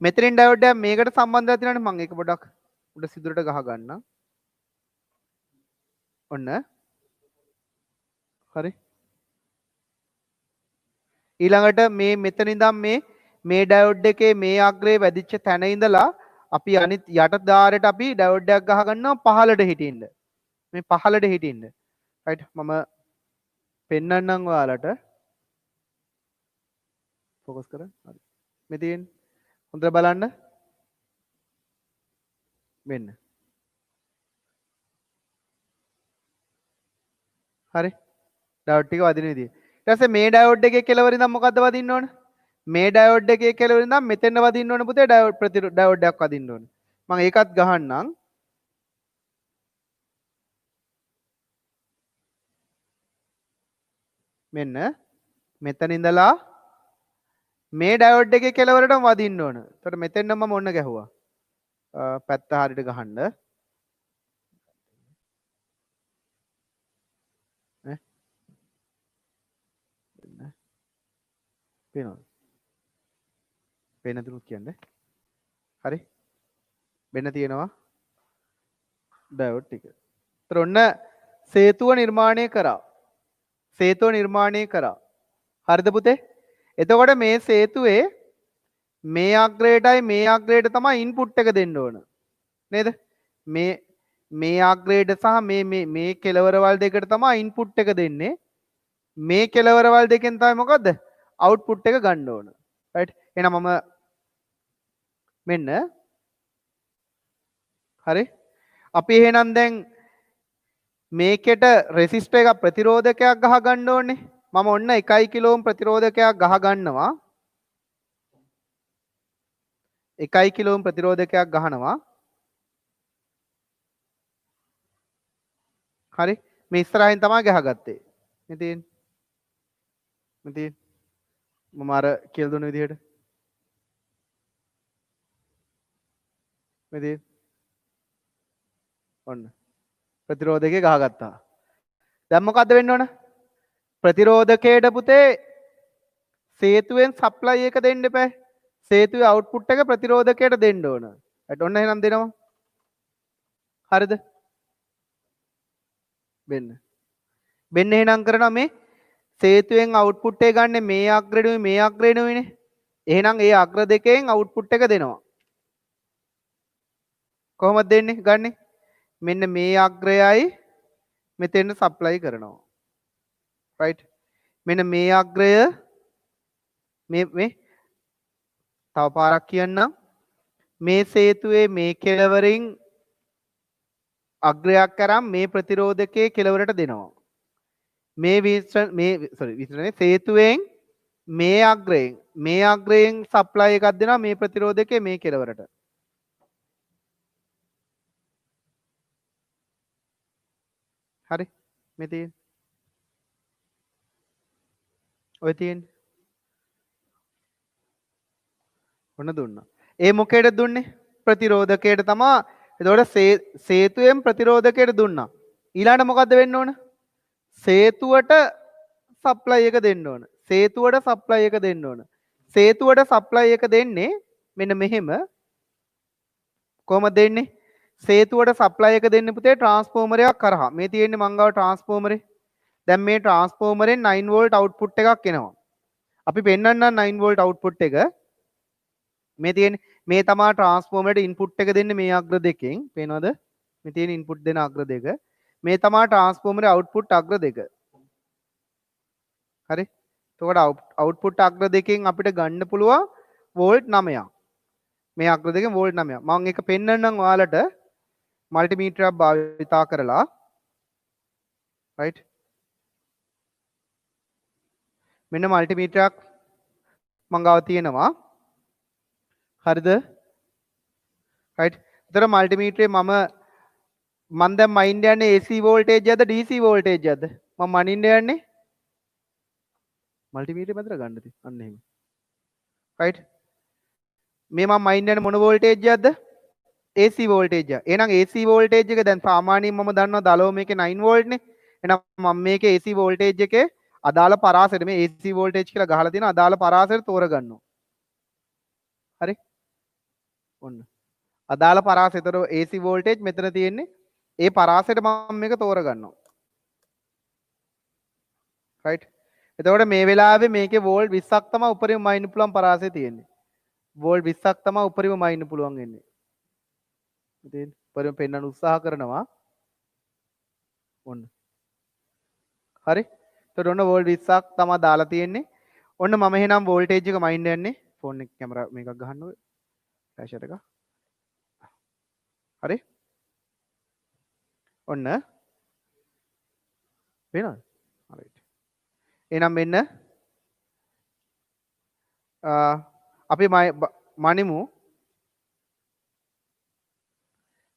මෙතනින් ඩයෝඩ් එක මේකට සම්බන්ධ වෙලා තියෙනවනේ මම ඒක පොඩ්ඩක් උඩ සිදුරට ගහ ගන්නම් ඔන්න හරි ඊළඟට මේ මෙතන ඉඳන් මේ ඩයෝඩ් එකේ මේ අග්‍රේ වැදිච්ච තැන ඉඳලා අපි අනිත් යට දාරයට අපි ඩයෝඩ් එකක් ගහ ගන්නවා පහළට හිටින්න මේ පහළට හිටින්න රයිට් මම පෙන්වන්නම් ඔයාලට ફોකස් කරන්න හරි මේ තියෙන්නේ හොඳට බලන්න මෙන්න හරි ඩයෝඩ් ටික වදින විදිය ඊට පස්සේ මේ ඩයෝඩ් එකේ කෙලවර ඉඳන් මොකද්ද වදින්න ඕන මේ ඩයෝඩ් එකේ කෙලවර ඉඳන් මෙතෙන්ද වදින්න ඕන පුතේ ඩයෝඩ් එකක් වදින්න ඕන මම ඒකත් ගහන්නම් මෙන්න මෙතන ඉඳලා මේ ඩයෝඩ් එකේ කෙලවරටම වදින්න ඕන. එතකොට මෙතෙන් නම් මම ඔන්න ගැහුවා. පැත්ත හරියට ගහන්න. ඈ. පේනවද? පේන තුනුත් කියන්නේ. හරි. වෙන්න තියෙනවා. ඩයෝඩ් ටික. එතකොට ඔන්න සේතුව නිර්මාණය කරා. හරිද පුතේ? එතකොට මේ සේතුවේ මේ අග්‍රයටයි මේ අග්‍රයට තමයි ඉන්පුට් එක දෙන්න ඕන. නේද? මේ අග්‍රයට සහ මේ කෙලවරවල් දෙකට තමයි ඉන්පුට් එක දෙන්නේ. මේ කෙලවරවල් දෙකෙන් තමයි මොකද්ද? අවුට්පුට් එක ගන්න ඕන. රයිට්? එහෙනම් මම මෙන්න හරි. අපි එහෙනම් දැන් මේකට රෙසිස්ටර් එකක් ප්‍රතිරෝධකයක් ගහ ගන්න ඕනේ. මම ඔන්න 1 කිලෝ ඕම් ප්‍රතිරෝධකයක් ගහ ගන්නවා. 1 කිලෝ ඕම් ප්‍රතිරෝධකයක් ගහනවා. හරි. මේ ඉස්සරහින් තමයි ගහගත්තේ. ඉතින් මම අර කියලා දුන්න විදිහට ඉතින් ඔන්න ප්‍රතිරෝධකේ ගහගත්තා. දැන් මොකද්ද වෙන්න ඕන? ප්‍රතිරෝධකයට පුතේ සේතුවෙන් සප්ලයි එක දෙන්න එපා. සේතුවේ අවුට්පුට් එක ප්‍රතිරෝධකයට දෙන්න ඕන. ඒත් ඔන්න එහෙනම් දෙනවා. හරිද? මෙන්න එහෙනම් කරනවා මේ සේතුවෙන් අවුට්පුට් එක ගන්න මේ අග්‍රේණුවේ මේ අග්‍රේණුවේනේ. එහෙනම් ඒ අග්‍ර දෙකෙන් අවුට්පුට් එක දෙනවා. කොහොමද දෙන්නේ? ගන්නෙ? මෙන්න මේ අග්‍රයයි මෙතෙන්ට සප්ලයි කරනවා. රයිට්. මෙන්න මේ අග්‍රය මේ තව පාරක් කියන්නම්. මේ සේතුවේ මේ කෙළවරින් අග්‍රයක් කරන් මේ ප්‍රතිරෝධකයේ කෙළවරට දෙනවා. මේ සේතුවෙන් මේ අග්‍රයෙන් සප්ලයි එකක් දෙනවා මේ ප්‍රතිරෝධකයේ මේ කෙළවරට. හරි මේ තියෙන්නේ. ඔය තියෙන්නේ. ඔන්න දුන්නා. ඒ මොකේද දුන්නේ? ප්‍රතිරෝධකයට තමයි. එතකොට සේතුවෙන් ප්‍රතිරෝධකයට දුන්නා. ඊළඟට මොකද්ද වෙන්න ඕන? සේතුවට සප්ලයි එක දෙන්න ඕන. සේතුවට සප්ලයි එක දෙන්න ඕන. සේතුවට සප්ලයි එක දෙන්නේ මෙන්න මෙහෙම. කොහොමද දෙන්නේ? සේතුවට සප්ලයි එක දෙන්නේ පුතේ ට්‍රාන්ස්ෆෝමරයක් කරහා. මේ තියෙන්නේ මංගව ට්‍රාන්ස්ෆෝමරේ. දැන් මේ ට්‍රාන්ස්ෆෝමරෙන් 9 වෝල්ට් අවුට්පුට් එකක් එනවා. අපි පෙන්වන්නම් 9 වෝල්ට් අවුට්පුට් එක. මේ තියෙන්නේ මේ තමා ට්‍රාන්ස්ෆෝමරේට ඉන්පුට් එක දෙන්නේ මේ අග්‍ර දෙකෙන්. පේනවද? මේ තියෙන ඉන්පුට් දෙන අග්‍ර දෙක. මේ තමා ට්‍රාන්ස්ෆෝමරේ අවුට්පුට් අග්‍ර දෙක. හරි? එතකොට අවුට්පුට් අග්‍ර දෙකෙන් අපිට ගන්න පුළුවන් වෝල්ට් 9ක්. මේ අග්‍ර දෙකෙන් වෝල්ට් 9ක්. මම ඒක පෙන්වන්නම් ඔයාලට මල්ටිමීටරයක් භාවිතා කරලා. රයිට්? මෙන්න මල්ටිමීටරයක් මං ගාව තියෙනවා. හරිද? රයිට්. ඒතර මල්ටිමීටරේ මම දැන් මයින්ඩ් යන්නේ AC වෝල්ටේජ් එකද DC වෝල්ටේජ් එකද? මම මනින්න යන්නේ මල්ටිමීටරේ මැදට ගන්නද? අන්න එහෙම. රයිට්. මේ මම මයින්ඩ් යන්නේ මොන වෝල්ටේජ් එකද? AC වෝල්ටේජ් එක. එහෙනම් AC වෝල්ටේජ් එක දැන් සාමාන්‍යයෙන් මම දන්නවා 12 මේකේ 9 වෝල්ට් නේ. එහෙනම් මම මේකේ AC වෝල්ටේජ් එකේ අදාළ පරාසයට මේ AC වෝල්ටේජ් කියලා ගහලා තියෙන අදාළ පරාසයට තෝරගන්නවා. හරි? ඔන්න. අදාළ පරාසයතර AC වෝල්ටේජ් මෙතන තියෙන්නේ. ඒ පරාසයට මම මේක තෝරගන්නවා. රයිට්? එතකොට මේ වෙලාවේ මේකේ වෝල්ට් 20ක් තමයි උඩරිම මයින්න පුළුවන් පරාසය තියෙන්නේ. වෝල්ට් 20ක් තමයි උඩරිම මයින්න පුළුවන් වෙන්නේ. ඉතින් උඩරිම පෙන්වන්න උත්සාහ කරනවා. ඔන්න. හරි? එතකොට ඔන්න වෝල්ට් 20ක් තමයි දාලා තියෙන්නේ. ඔන්න මම එහෙනම් වෝල්ටේජ් එක මයින්න යන්නේ. ෆෝන් එක කැමරා මේකක් ගහන්න ඕනේ. ෆ්ලෑෂ් එක. හරි? ඔන්න. වෙනවද? හරි. එහෙනම් මෙන්න අපි මනිමු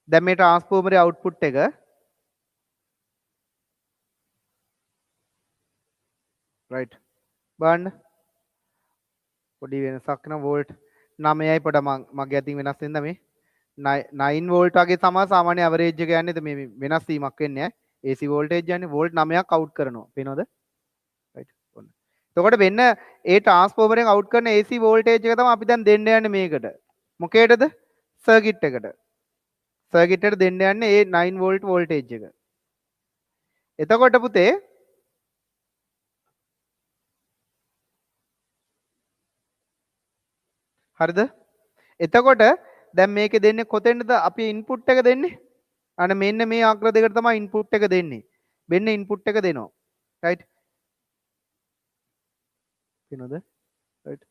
දැන් මේ ට්‍රාන්ස්ෆෝමරේ අවුට්පුට් එක රයිට් බලන්න පොඩි වෙනසක් න වෝල්ට් 9යි පොඩ මගේ අතින් වෙනස් වෙනද මේ 9 වෝල්ට් වගේ තමයි සාමාන්‍ය ඇවරේජ් එක යන්නේ මේ වෙනස් වීමක් වෙන්නේ නැහැ AC වෝල්ටේජ් යන්නේ වෝල්ට් 9ක් අවුට් කරනවා පේනවද රයිට් ඔන්න එතකොට වෙන්න ඒ ට්‍රාන්ස්ෆෝමරෙන් අවුට් කරන AC වෝල්ටේජ් එක තමයි අපි දැන් දෙන්න යන්නේ මේකට මොකේටද සර්කිට් එකට සර්කිට් එකට දෙන්න යන්නේ ඒ 9 වෝල්ට් වෝල්ටේජ් එක එතකොට පුතේ හරිද එතකොට දැන් මේකේ දෙන්නේ කොතෙන්ද අපි ඉන්පුට් එක දෙන්නේ අන්න මෙන්න මේ අග්‍ර දෙකට තමයි ඉන්පුට් එක දෙන්නේ මෙන්න ඉන්පුට් එක දෙනවා රයිට් වෙනවද රයිට්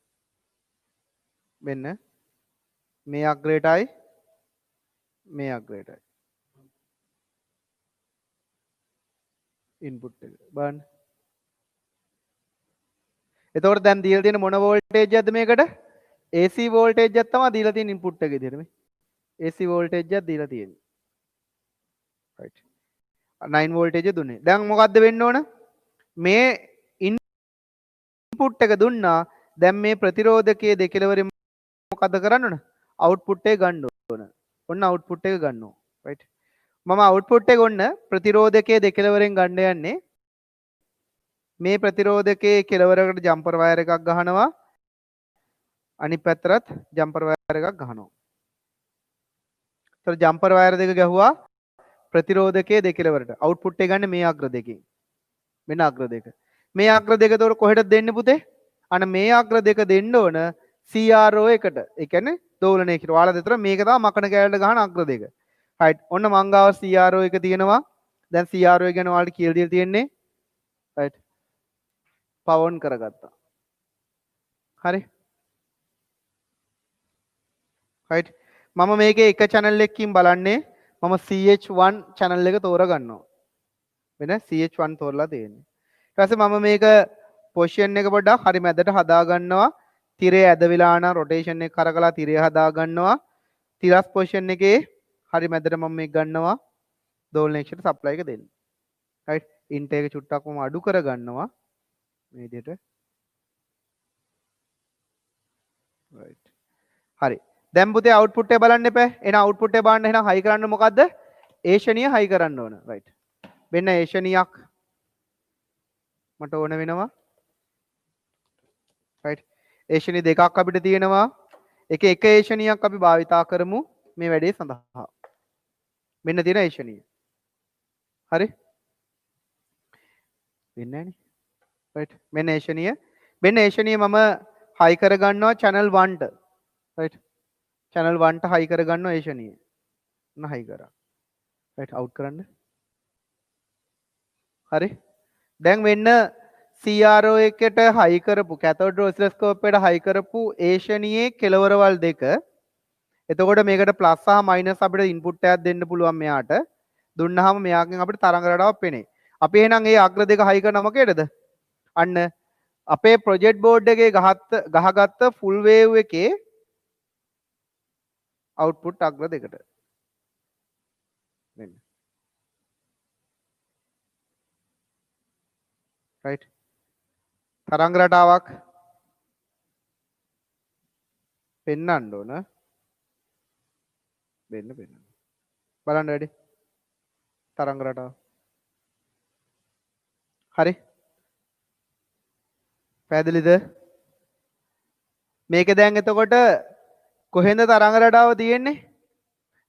මෙන්න මේ අග්‍රයටයි මේ අග්‍රයටයි ඉන්පුට් එක බලන්න එතකොට දැන් දීලා තියෙන මොන වෝල්ටේජ් එකක්ද මේකට AC වෝල්ටේජ් එකක් තමයි දීලා තියෙන ඉන්පුට් එක විදිහට මේ AC වෝල්ටේජ් එකක් දීලා තියෙන්නේ right 9 වෝල්ටේජ් දුන්නේ දැන් මොකද්ද වෙන්න ඕන මේ ඉන්පුට් එක දුන්නා දැන් මේ ප්‍රතිරෝධකයේ දෙකලවරින් මොකද කරන්න ඕන අවුට්පුට් එක ගන්න ඕන ඔන්න අවුට්පුට් එක ගන්නවා right මම අවුට්පුට් එක ඔන්න ප්‍රතිරෝධකයේ දෙකලවරින් ගන්න යන්නේ මේ ප්‍රතිරෝධකයේ කෙලවරකට ජම්පර් වයර් එකක් ගහනවා අනිත් පැත්තට ජම්පර් වයර් එකක් ගහනවා. ඒතර ජම්පර් වයර් දෙක ගැහුවා ප්‍රතිරෝධකයේ දෙකලවරට. අවුට්පුට් එක ගන්න මේ අග්‍ර දෙකෙන්. මෙන්න අග්‍ර දෙක. මේ අග්‍ර දෙක තෝර කොහෙටද දෙන්නේ පුතේ? අන්න මේ අග්‍ර දෙක දෙන්න ඕන CRO එකට. ඒ කියන්නේ දෝලනය කිර. ඔයාලා දෙතර මේක තමයි මකන කැලලට ගහන අග්‍ර දෙක. right. ඔන්න මං ගාව CRO එක තියෙනවා දැන් CRO ගැන ඔයාලට කියලා දීලා තියෙන්නේ right power on කරගත්තා හරි right මම මේකේ එක channel එකකින් බලන්නේ මම CH1 channel එක තෝරගන්නවා වෙන CH1 තෝරලා තියෙන්නේ ඊට පස්සේ මම මේක position එක පොඩ්ඩක් හරි මැදට හදා ගන්නවා තිරේ ඇදවිලා නම් rotation එක කරකලා තිරේ හදා ගන්නවා තිරස් position එකේ හරි මැදට මම මේක ගන්නවා දෝලනයකට supply එක දෙන්න right intake චුට්ටක් මම අඩු කර ගන්නවා මේ විදිහට right හරි දැන් පුතේ output එක බලන්න එපා එහෙනම් output එක බලන්න එහෙනම් high කරන්න මොකද්ද ඒ ශනිය high කරන්න ඕන right මෙන්න ඒ ශනියක් මට ඕන වෙනවා right ඒ ශනි දෙකක් අපිට තියෙනවා එක ඒ ශනියක් අපි භාවිතා කරමු මේ වැඩේ සඳහා මෙන්න තියෙන ඒ ශනිය හරි වෙන්නේ නැහනේ right මෙන්න ඒ ශනිය මෙන්න ඒ ශනිය මම high කර ගන්නවා channel 1ට right channel 1ට high කර ගන්නවා ඒ ශනිය න high කරා right out කරන්න හරි දැන් මෙන්න CRO එකට high කරපු cathode oscilloscope එකට high කරපු ඒ ශනියේ කෙලවරවල් දෙක එතකොට මේකට ප්ලස් සහ මයිනස් අපිට ඉන්පුට් එකක් දෙන්න පුළුවන් මෙයාට දුන්නාම මෙයාගෙන් අපිට තරංග රටාවක් පෙනේ අපි එහෙනම් ඒ අග්‍ර දෙක high කරන මොකේද අන්න අපේ ප්‍රොජෙක්ට් බෝඩ් එකේ ගහගත්ත ෆුල් වේව් එකේ අවුට්පුට් අග්‍ර දෙකට මෙන්න right තරංග රටාවක් පෙන්වන්න ඕන වෙන්න බලන්න වැඩි තරංග රටාව හරි පැහැදිලිද මේක දැන් එතකොට කොහෙන්ද තරංග රටාව තියෙන්නේ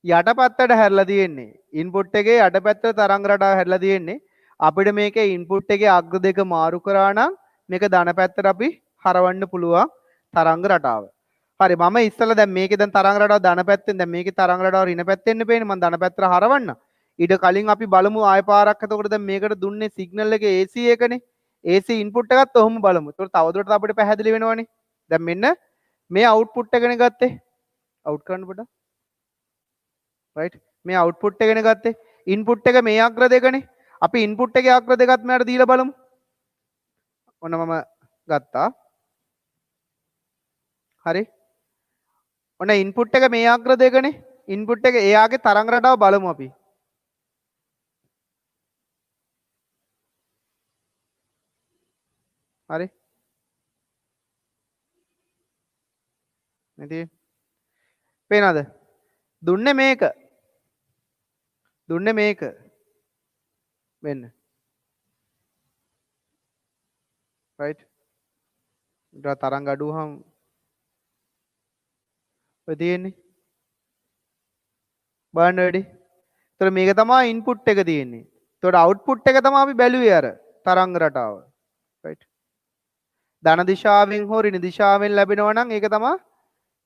යටපැත්තට හැරිලා තියෙන්නේ ඉන්පුට් එකේ යටපැත්තට තරංග රටාව හැරිලා තියෙන්නේ අපිට මේකේ ඉන්පුට් එකේ අග්‍ර දෙක මාරු කරා නම් මේක ධන පැත්තට අපි හරවන්න පුළුවන් තරංග රටාව හරි මම ඉස්සෙල්ලා දැන් මේකේ දැන් තරංග රටාව ධන පැත්තෙන් දැන් මේකේ තරංග රටාව ඍණ පැත්තෙන් නෙපේන්නේ මම ධන පැත්තට හරවන්න ඊට කලින් අපි බලමු ආය පාරක් එතකොට දැන් මේකට දුන්නේ සිග්නල් එකේ AC එකනේ AC ඉන්පුට් එකත් ඔහොම බලමු ඒතකොට තවදුරටත් අපිට පැහැදිලි වෙනවනේ දැන් මෙන්න මේ අවුට්පුට් එකනේ ගත්තේ අවුට් කරන්න පොඩ්ඩක් right මේ අවුට්පුට් එකනේ ගත්තේ ඉන්පුට් එක මේ අග්‍ර දෙකනේ අපි ඉන්පුට් එකේ අග්‍ර දෙකත් මෙයාට දීලා බලමු ඔන්න මම ගත්තා හරි ඔන්න ඉන්පුට් එක මේ අග්‍ර දෙකනේ ඉන්පුට් එක එයාගේ තරංග රටාව බලමු අපි හරි නැති පේනවද දුන්නේ මේක වෙන්න right ඊට තරංග අඩුවහම ඔය තියෙන්නේ බලන්න වැඩි ඒතර මේක තමයි ඉන්පුට් එක තියෙන්නේ ඒතකොට අවුට්පුට් එක තමයි අපි බැලුවේ අර තරංග රටාව right ධන දිශාවෙන් හෝ ඍණ දිශාවෙන් ලැබෙනවා නම් ඒක තමයි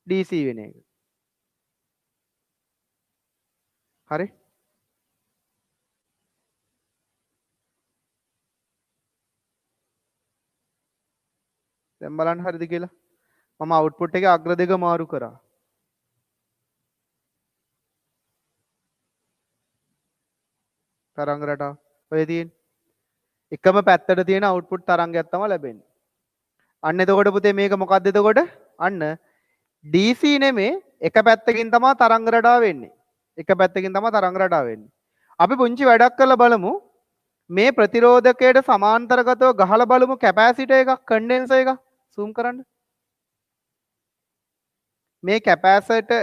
DC වෙන එක හරි දැන් බලන්න හරිද කියලා මම අවුට්පුට් එකේ අග්‍ර දෙක මාරු කරා තරංග රටාව ඔය තියෙන එකම පැත්තට තියෙන අවුට්පුට් තරංගයක් තමයි ලැබෙන්නේ අන්න එතකොට පුතේ මේක මොකක්ද එතකොට අන්න DC නෙමේ එක පැත්තකින් තමයි තරංග රටාව වෙන්නේ එක පැත්තකින් තමයි තරංග රටාව වෙන්නේ අපි පුංචි වැඩක් කරලා බලමු මේ ප්‍රතිරෝධකයට සමාන්තරගතව ගහලා බලමු කැපැසිටර් එකක් කන්ඩෙන්සර් එකක් zoom කරන්න මේ කැපැසිටර්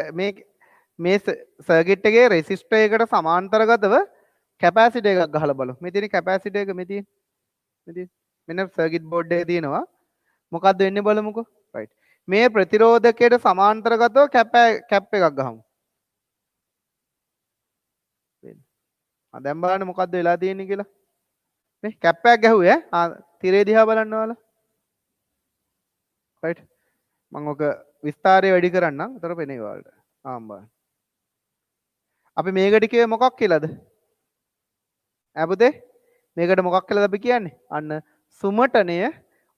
මේ සර්කිට් එකේ රෙසිස්ටර් එකට සමාන්තරගතව කැපැසිටර් එකක් ගහලා බලමු මේ තියෙන කැපැසිටර් එක මේ තියෙන මෙන්න සර්කිට් බෝඩ් එකේ තියෙනවා මොකක්ද වෙන්නේ බලමුකෝ right මේ ප්‍රතිරෝධකයට සමාන්තරගතව කැප් එකක් ගහමු දැන් බලන්න මොකද්ද වෙලා තියෙන්නේ කියලා මේ කැප් එකක් ගැහුවේ තිරේ දිහා බලන්න ඔයාලා right මම ඔක විස්තරය වැඩි කරන්නම් උතර පෙනේ ඔයාලට බලන්න අපි මේකට කියේ මොකක් කියලාද ඈ පුතේ මේකට මොකක් කියලාද අපි කියන්නේ? අන්න සුමටනය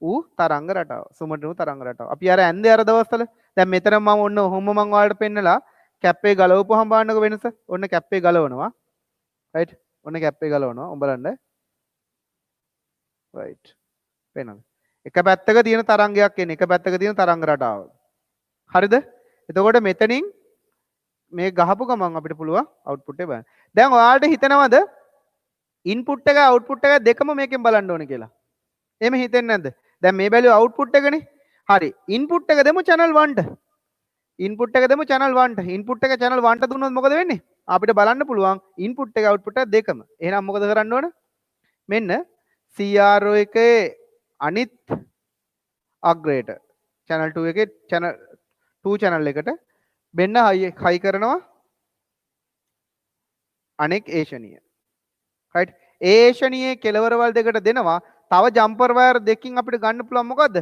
ඌ තරංග රටාව. සුමටන ඌ තරංග රටාව. අපි අර ඇන්දේ අර දවස්වල දැන් මෙතන මම ඔන්න ඔහොම මම ඔයාලට පෙන්නලා කැප්පේ ගලවපුවාම බලන්නකො වෙනස. ඔන්න කැප්පේ ගලවනවා. රයිට්. ඔන්න කැප්පේ ගලවනවා. උඹ බලන්න. රයිට්. පේනවද? එක පැත්තක තියෙන තරංගයක් එන්නේ. එක පැත්තක තියෙන තරංග රටාව. හරිද? එතකොට මෙතනින් මේ ගහපු ගමන් අපිට පුළුවන් අවුට්පුට් එක බලන්න. දැන් ඔයාලට හිතනවද ඉන්පුට් එක අවුට්පුට් එක දෙකම මේකෙන් බලන්න ඕනේ කියලා? එහෙම හිතෙන්නේ නැද්ද? දැන් මේ බැලුව අවුට්පුට් එකනේ. හරි. ඉන්පුට් එක දෙමු channel 1ට. ඉන්පුට් එක දෙමු channel 1ට. ඉන්පුට් එක channel 1ට දුන්නොත් මොකද වෙන්නේ? අපිට බලන්න පුළුවන් ඉන්පුට් එක අවුට්පුට් එක දෙකම. එහෙනම් මොකද කරන්න ඕන? මෙන්න CRO එකේ අනිත් අග්‍රයට channel 2 එකේ channel 2 channel එකට මෙන්න හයි කරනවා අනෙක් ඒෂණිය. right ඒෂණියේ කෙලවරවල් දෙකට දෙනවා. තව ජම්පර් වයර් දෙකකින් අපිට ගන්න පුළුවන් මොකද්ද?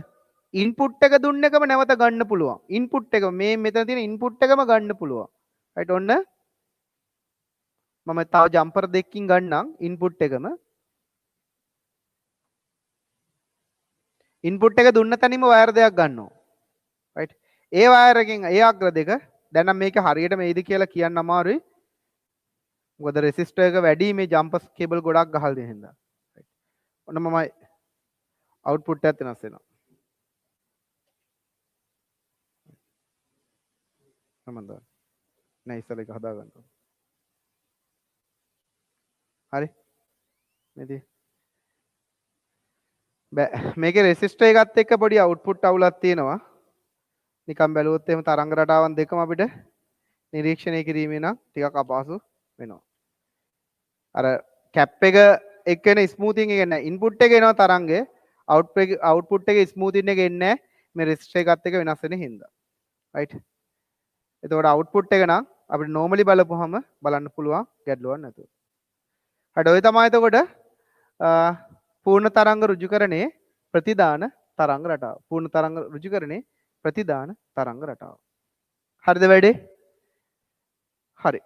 ඉන්පුට් එක දුන්න එකම නැවත ගන්න පුළුවන්. ඉන්පුට් එක මේ මෙතන තියෙන ඉන්පුට් එකම ගන්න පුළුවන්. right ඔන්න මම තව ජම්පර් දෙකකින් ගන්නම් ඉන්පුට් එකම. ඉන්පුට් එක දුන්න තැනින්ම වයර් දෙකක් ගන්නවා. right ඒ වයර් එකෙන් ඒ අග්‍ර දෙක දැන් නම් මේක හරියට මේද කියලා කියන්න අමාරුයි. මොකද රෙසිස්ටර් එක වැඩි මේ ජම්පර් කේබල් ගොඩක් ගහලා දෙන හින්දා. ඔන්න මම අවුට්පුට් එකත් වෙනස් වෙනවා. සමන්ද නෑ ඉස්සර එක හදා ගන්න. හරි මේදී බෑ මේකේ රෙසිස්ටර් එකත් එක්ක පොඩි අවුට්පුට් අවුලක් තියෙනවා. නිකන් බැලුවොත් එහෙම තරංග රටාවන් දෙකම අපිට නිරීක්ෂණය කිරීමේ නම් ටිකක් අපහසු වෙනවා. අර කැප් එක එක්කෙන ස්මූතින් එක නෑ. ඉන්පුට් එක එනවා තරංගේ. අවුට්පුට් එක ස්මූතින් එක එන්නේ නෑ. මේ රෙසිස්ටර් එකත් එක්ක වෙනස් වෙන හින්දා. රයිට්. එතකොට අවුට්පුට් එක නම් අපිට normally බලපුවහම බලන්න පුළුවන් ගැටලුවක් නැතුව. හරි ඔය තමයි එතකොට පූර්ණ තරංග ඍජුකරණයේ ප්‍රතිදාන තරංග රටාව. පූර්ණ තරංග ඍජුකරණයේ ප්‍රතිදාන තරංග රටාව. හරිද වැඩේ? හරි.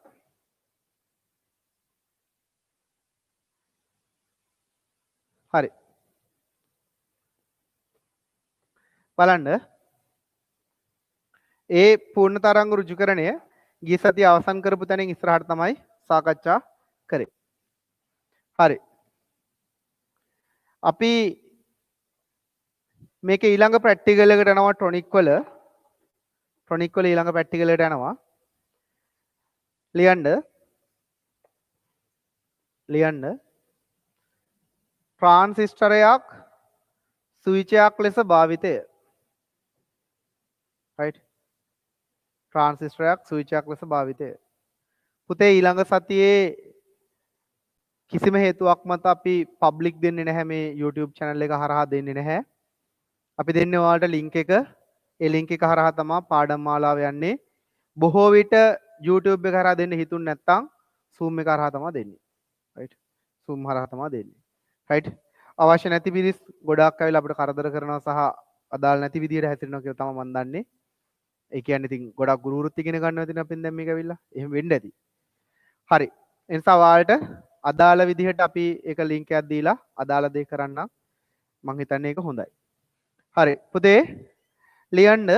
හරි. බලන්න ඒ පූර්ණ තරංග ඍජුකරණය ගිය සතිය අවසන් කරපු තැනින් ඉස්සරහට තමයි සාකච්ඡා කරේ. හරි. අපි මේක ඊළඟ ප්‍රැක්ටිකල් එකට යනවා ටොනික් වල ඊළඟ ප්‍රැක්ටිකල් එකට යනවා. ලියන්න ට්‍රාන්සිස්ටරයක් ස්විචයක් ලෙස භාවිතය. right ට්‍රාන්සිස්ටරයක් ස්විචයක් ලෙස භාවිතය. පුතේ ඊළඟ සතියේ කිසිම හේතුවක් මත අපි පබ්ලික් දෙන්නේ නැහැ මේ YouTube channel එක හරහා දෙන්නේ නැහැ. අපි දෙන්නේ ඔයාලට link එක. ඒ link එක හරහා තමයි පාඩම් මාලාව යන්නේ. බොහෝ විට YouTube එක හරහා දෙන්න හිතුන්නේ නැත්නම් Zoom එක හරහා තමයි දෙන්නේ. right Zoom හරහා තමයි දෙන්නේ. right අවශ්‍ය නැති පිරිස් ගොඩාක් ඇවිල්ලා අපිට කරදර කරනවා සහ අදාළ නැති විදියට හැසිරෙනවා කියලා තමයි මම දන්නේ. ඒ කියන්නේ ඉතින් ගොඩක් ගුරු වෘත්ති ඉගෙන ගන්නවා ඉතින් අපෙන් දැන් මේක ඇවිල්ලා එහෙම වෙන්න ඇති. හරි. ඒ නිසා ඔයාලට අදාළ විදිහට අපි ඒක link එකක් දීලා අදාළ දේ කරන්න මම හිතන්නේ ඒක හොඳයි. හරි. පුතේ ලියන්න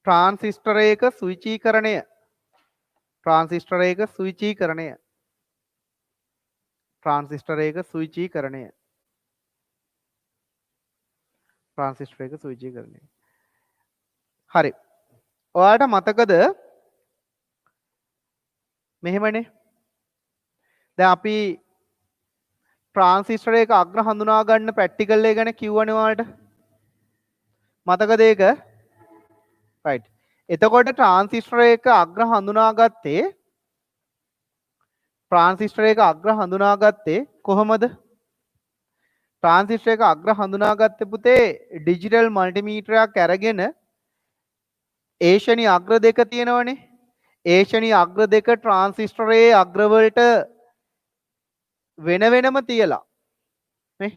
ට්‍රාන්සිස්ටරයක ස්විචීකරණය ට්‍රාන්සිස්ටරයක ස්විචීකරණය ට්‍රාන්සිස්ටරයක ස්විචීකරණය ට්‍රාන්සිස්ටරයක ස්විචීකරණය. හරි. ඔයාලට මතකද මෙහෙමනේ දැන් අපි ට්‍රාන්සිස්ටරයක අග්‍ර හඳුනා ගන්න ප්‍රැක්ටිකල් එක ගැන කිව්වනේ ඔයාලට. මතකද ඒක? right. එතකොට ට්‍රාන්සිස්ටරයක අග්‍ර හඳුනාගත්තේ කොහොමද? ට්‍රාන්සිස්ටරයක අග්‍ර හඳුනාගත්තේ පුතේ ඩිජිටල් මල්ටිමීටරයක් අරගෙන ඒෂණි අග්‍ර දෙක තියෙනවනේ. ඒෂණි අග්‍ර දෙක ට්‍රාන්සිස්ටරයේ අග්‍රවලට වෙන වෙනම තියලා නේ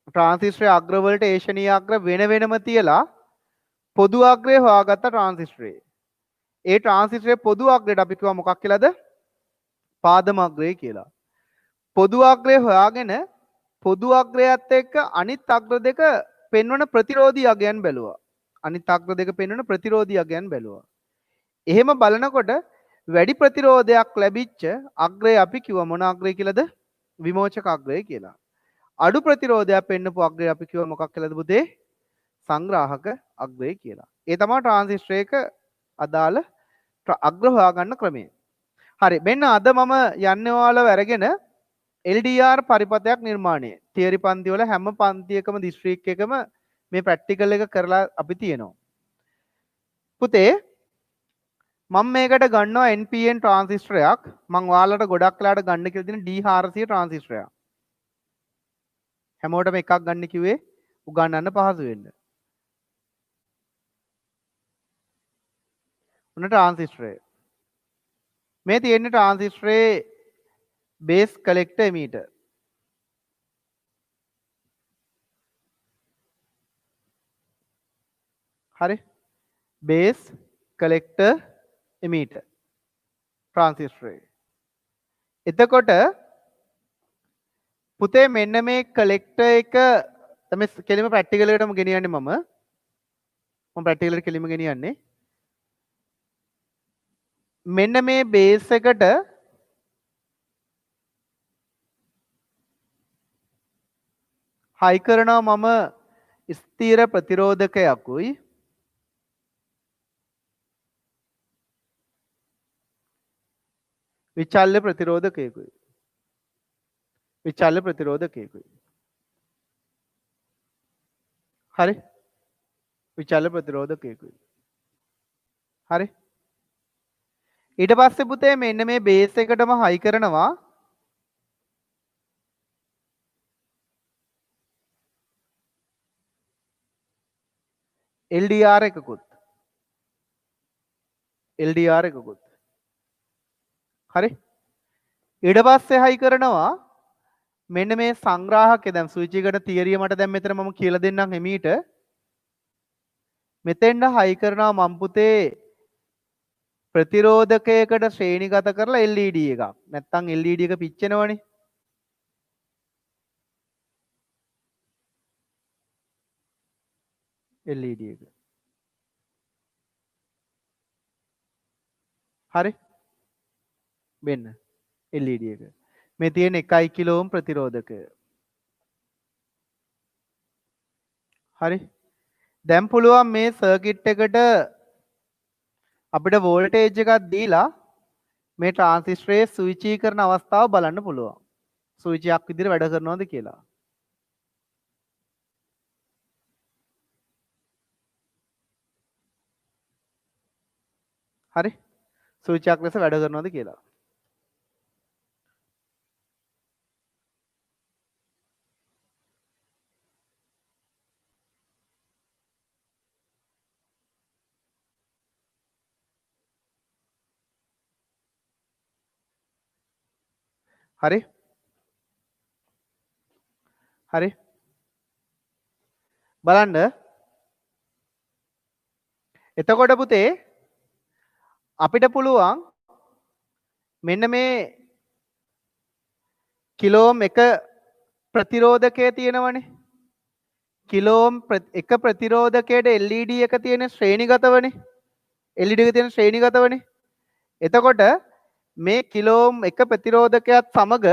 ට්‍රාන්සිස්ටරයේ අග්‍රවලට ඒෂණීය අග්‍ර වෙන වෙනම තියලා පොදු අග්‍රය හොයාගත්ත ට්‍රාන්සිස්ටරයේ. ඒ ට්‍රාන්සිස්ටරයේ පොදු අග්‍රයට අපි කිව්වා මොකක් කියලාද? පාදම අග්‍රය කියලා. පොදු අග්‍රය හොයාගෙන පොදු අග්‍රයත් එක්ක අනිත් අග්‍ර දෙක පෙන්වන ප්‍රතිරෝධී අගයන් බැලුවා. අනිත් අග්‍ර දෙක පෙන්වන ප්‍රතිරෝධී අගයන් බැලුවා. එහෙම බලනකොට වැඩි ප්‍රතිරෝධයක් ලැබිච්ච අග්‍රය අපි කිව්වා මොන අග්‍රය කියලාද? විමෝචක අග්‍රය කියලා. අඩු ප්‍රතිරෝධයක් පෙන්වපු අග්‍රය අපි කිව්වා මොකක් කියලාද පුතේ? සංග්‍රාහක අග්‍රය කියලා. ඒ තමයි ට්‍රාන්සිස්ටර් එක අදාළ අග්‍ර හොයාගන්න ක්‍රමය. හරි මෙන්න අද මම යන්නේ ඔයාලව අරගෙන LDR පරිපථයක් නිර්මාණය. තියරි පන්ති වල හැම පන්තියකම දිස්ත්‍රික් එකම මේ ප්‍රැක්ටිකල් එක කරලා අපි තියෙනවා. පුතේ මම මේකට ගන්නවා NPN ට්‍රාන්සිස්ටරයක්. මම ඔයාලට ගොඩක් වෙලාට ගන්න කියලා දෙන D400 ට්‍රාන්සිස්ටරයක්. හැමෝටම එකක් ගන්න කිව්වේ උගන්වන්න පහසු වෙන්න. උන ට්‍රාන්සිස්ටරය. මේ තියෙන්නේ ට්‍රාන්සිස්ටරේ බේස් කලෙක්ටර් එමීටර්. හරි බේස් කලෙක්ටර් එමීටර් ට්‍රාන්සිස්ටරේ. එතකොට පුතේ මෙන්න මේ කලෙක්ටර් එක තමයි කෙලිම ප්‍රැක්ටිකල් එකටම ගෙනියන්නේ මම ප්‍රැක්ටිකල් එකට කෙලිම ගෙනියන්නේ. මෙන්න මේ බේස් එකට හයි කරනවා මම ස්ථීර ප්‍රතිරෝධකයකුයි විචල්්‍ය ප්‍රතිරෝධකයකුයි විචල්්‍ය ප්‍රතිරෝධකයකුයි. හරි විචල්්‍ය ප්‍රතිරෝධකයකුයි. හරි ඊට පස්සේ පුතේ මෙන්න මේ බේස් එකටම හයි කරනවා LDR එකකුත් හරි ඊට පස්සේ හයි කරනවා මෙන්න මේ සංග්‍රාහකය. දැන් ස්විච් එකට තියරිය මට දැන් මෙතන මම කියලා දෙන්නම් එමීට. මෙතෙන්ද හයි කරනවා මම් පුතේ ප්‍රතිරෝධකයකට ශ්‍රේණිගත කරලා LED එකක්. නැත්තම් LED එක පිච්චෙනවනේ. LED එක. හරි මෙන්න LED එක. මේ තියෙන 1 කිලෝ ඕම් ප්‍රතිරෝධකය. හරි දැන් පුළුවන් මේ සර්කිට් එකට අපිට වෝල්ටේජ් එකක් දීලා මේ ට්‍රාන්සිස්ටරයේ ස්විචීකරණ අවස්ථාව බලන්න පුළුවන්. ස්විචයක් විදිහට වැඩ කරනවද කියලා. හරි ස්විචයක් ලෙස වැඩ කරනවද කියලා. හරි හරි බලන්න එතකොට පුතේ අපිට පුළුවන් මෙන්න මේ කිලෝම් එක ප්‍රතිරෝධකයේ තියෙනවනේ. කිලෝම් එක ප්‍රතිරෝධකයට LED එක තියෙන ශ්‍රේණිගතවනේ. LED එක තියෙන ශ්‍රේණිගතවනේ. එතකොට මේ කිලෝම් එක ප්‍රතිරෝධකයක් සමග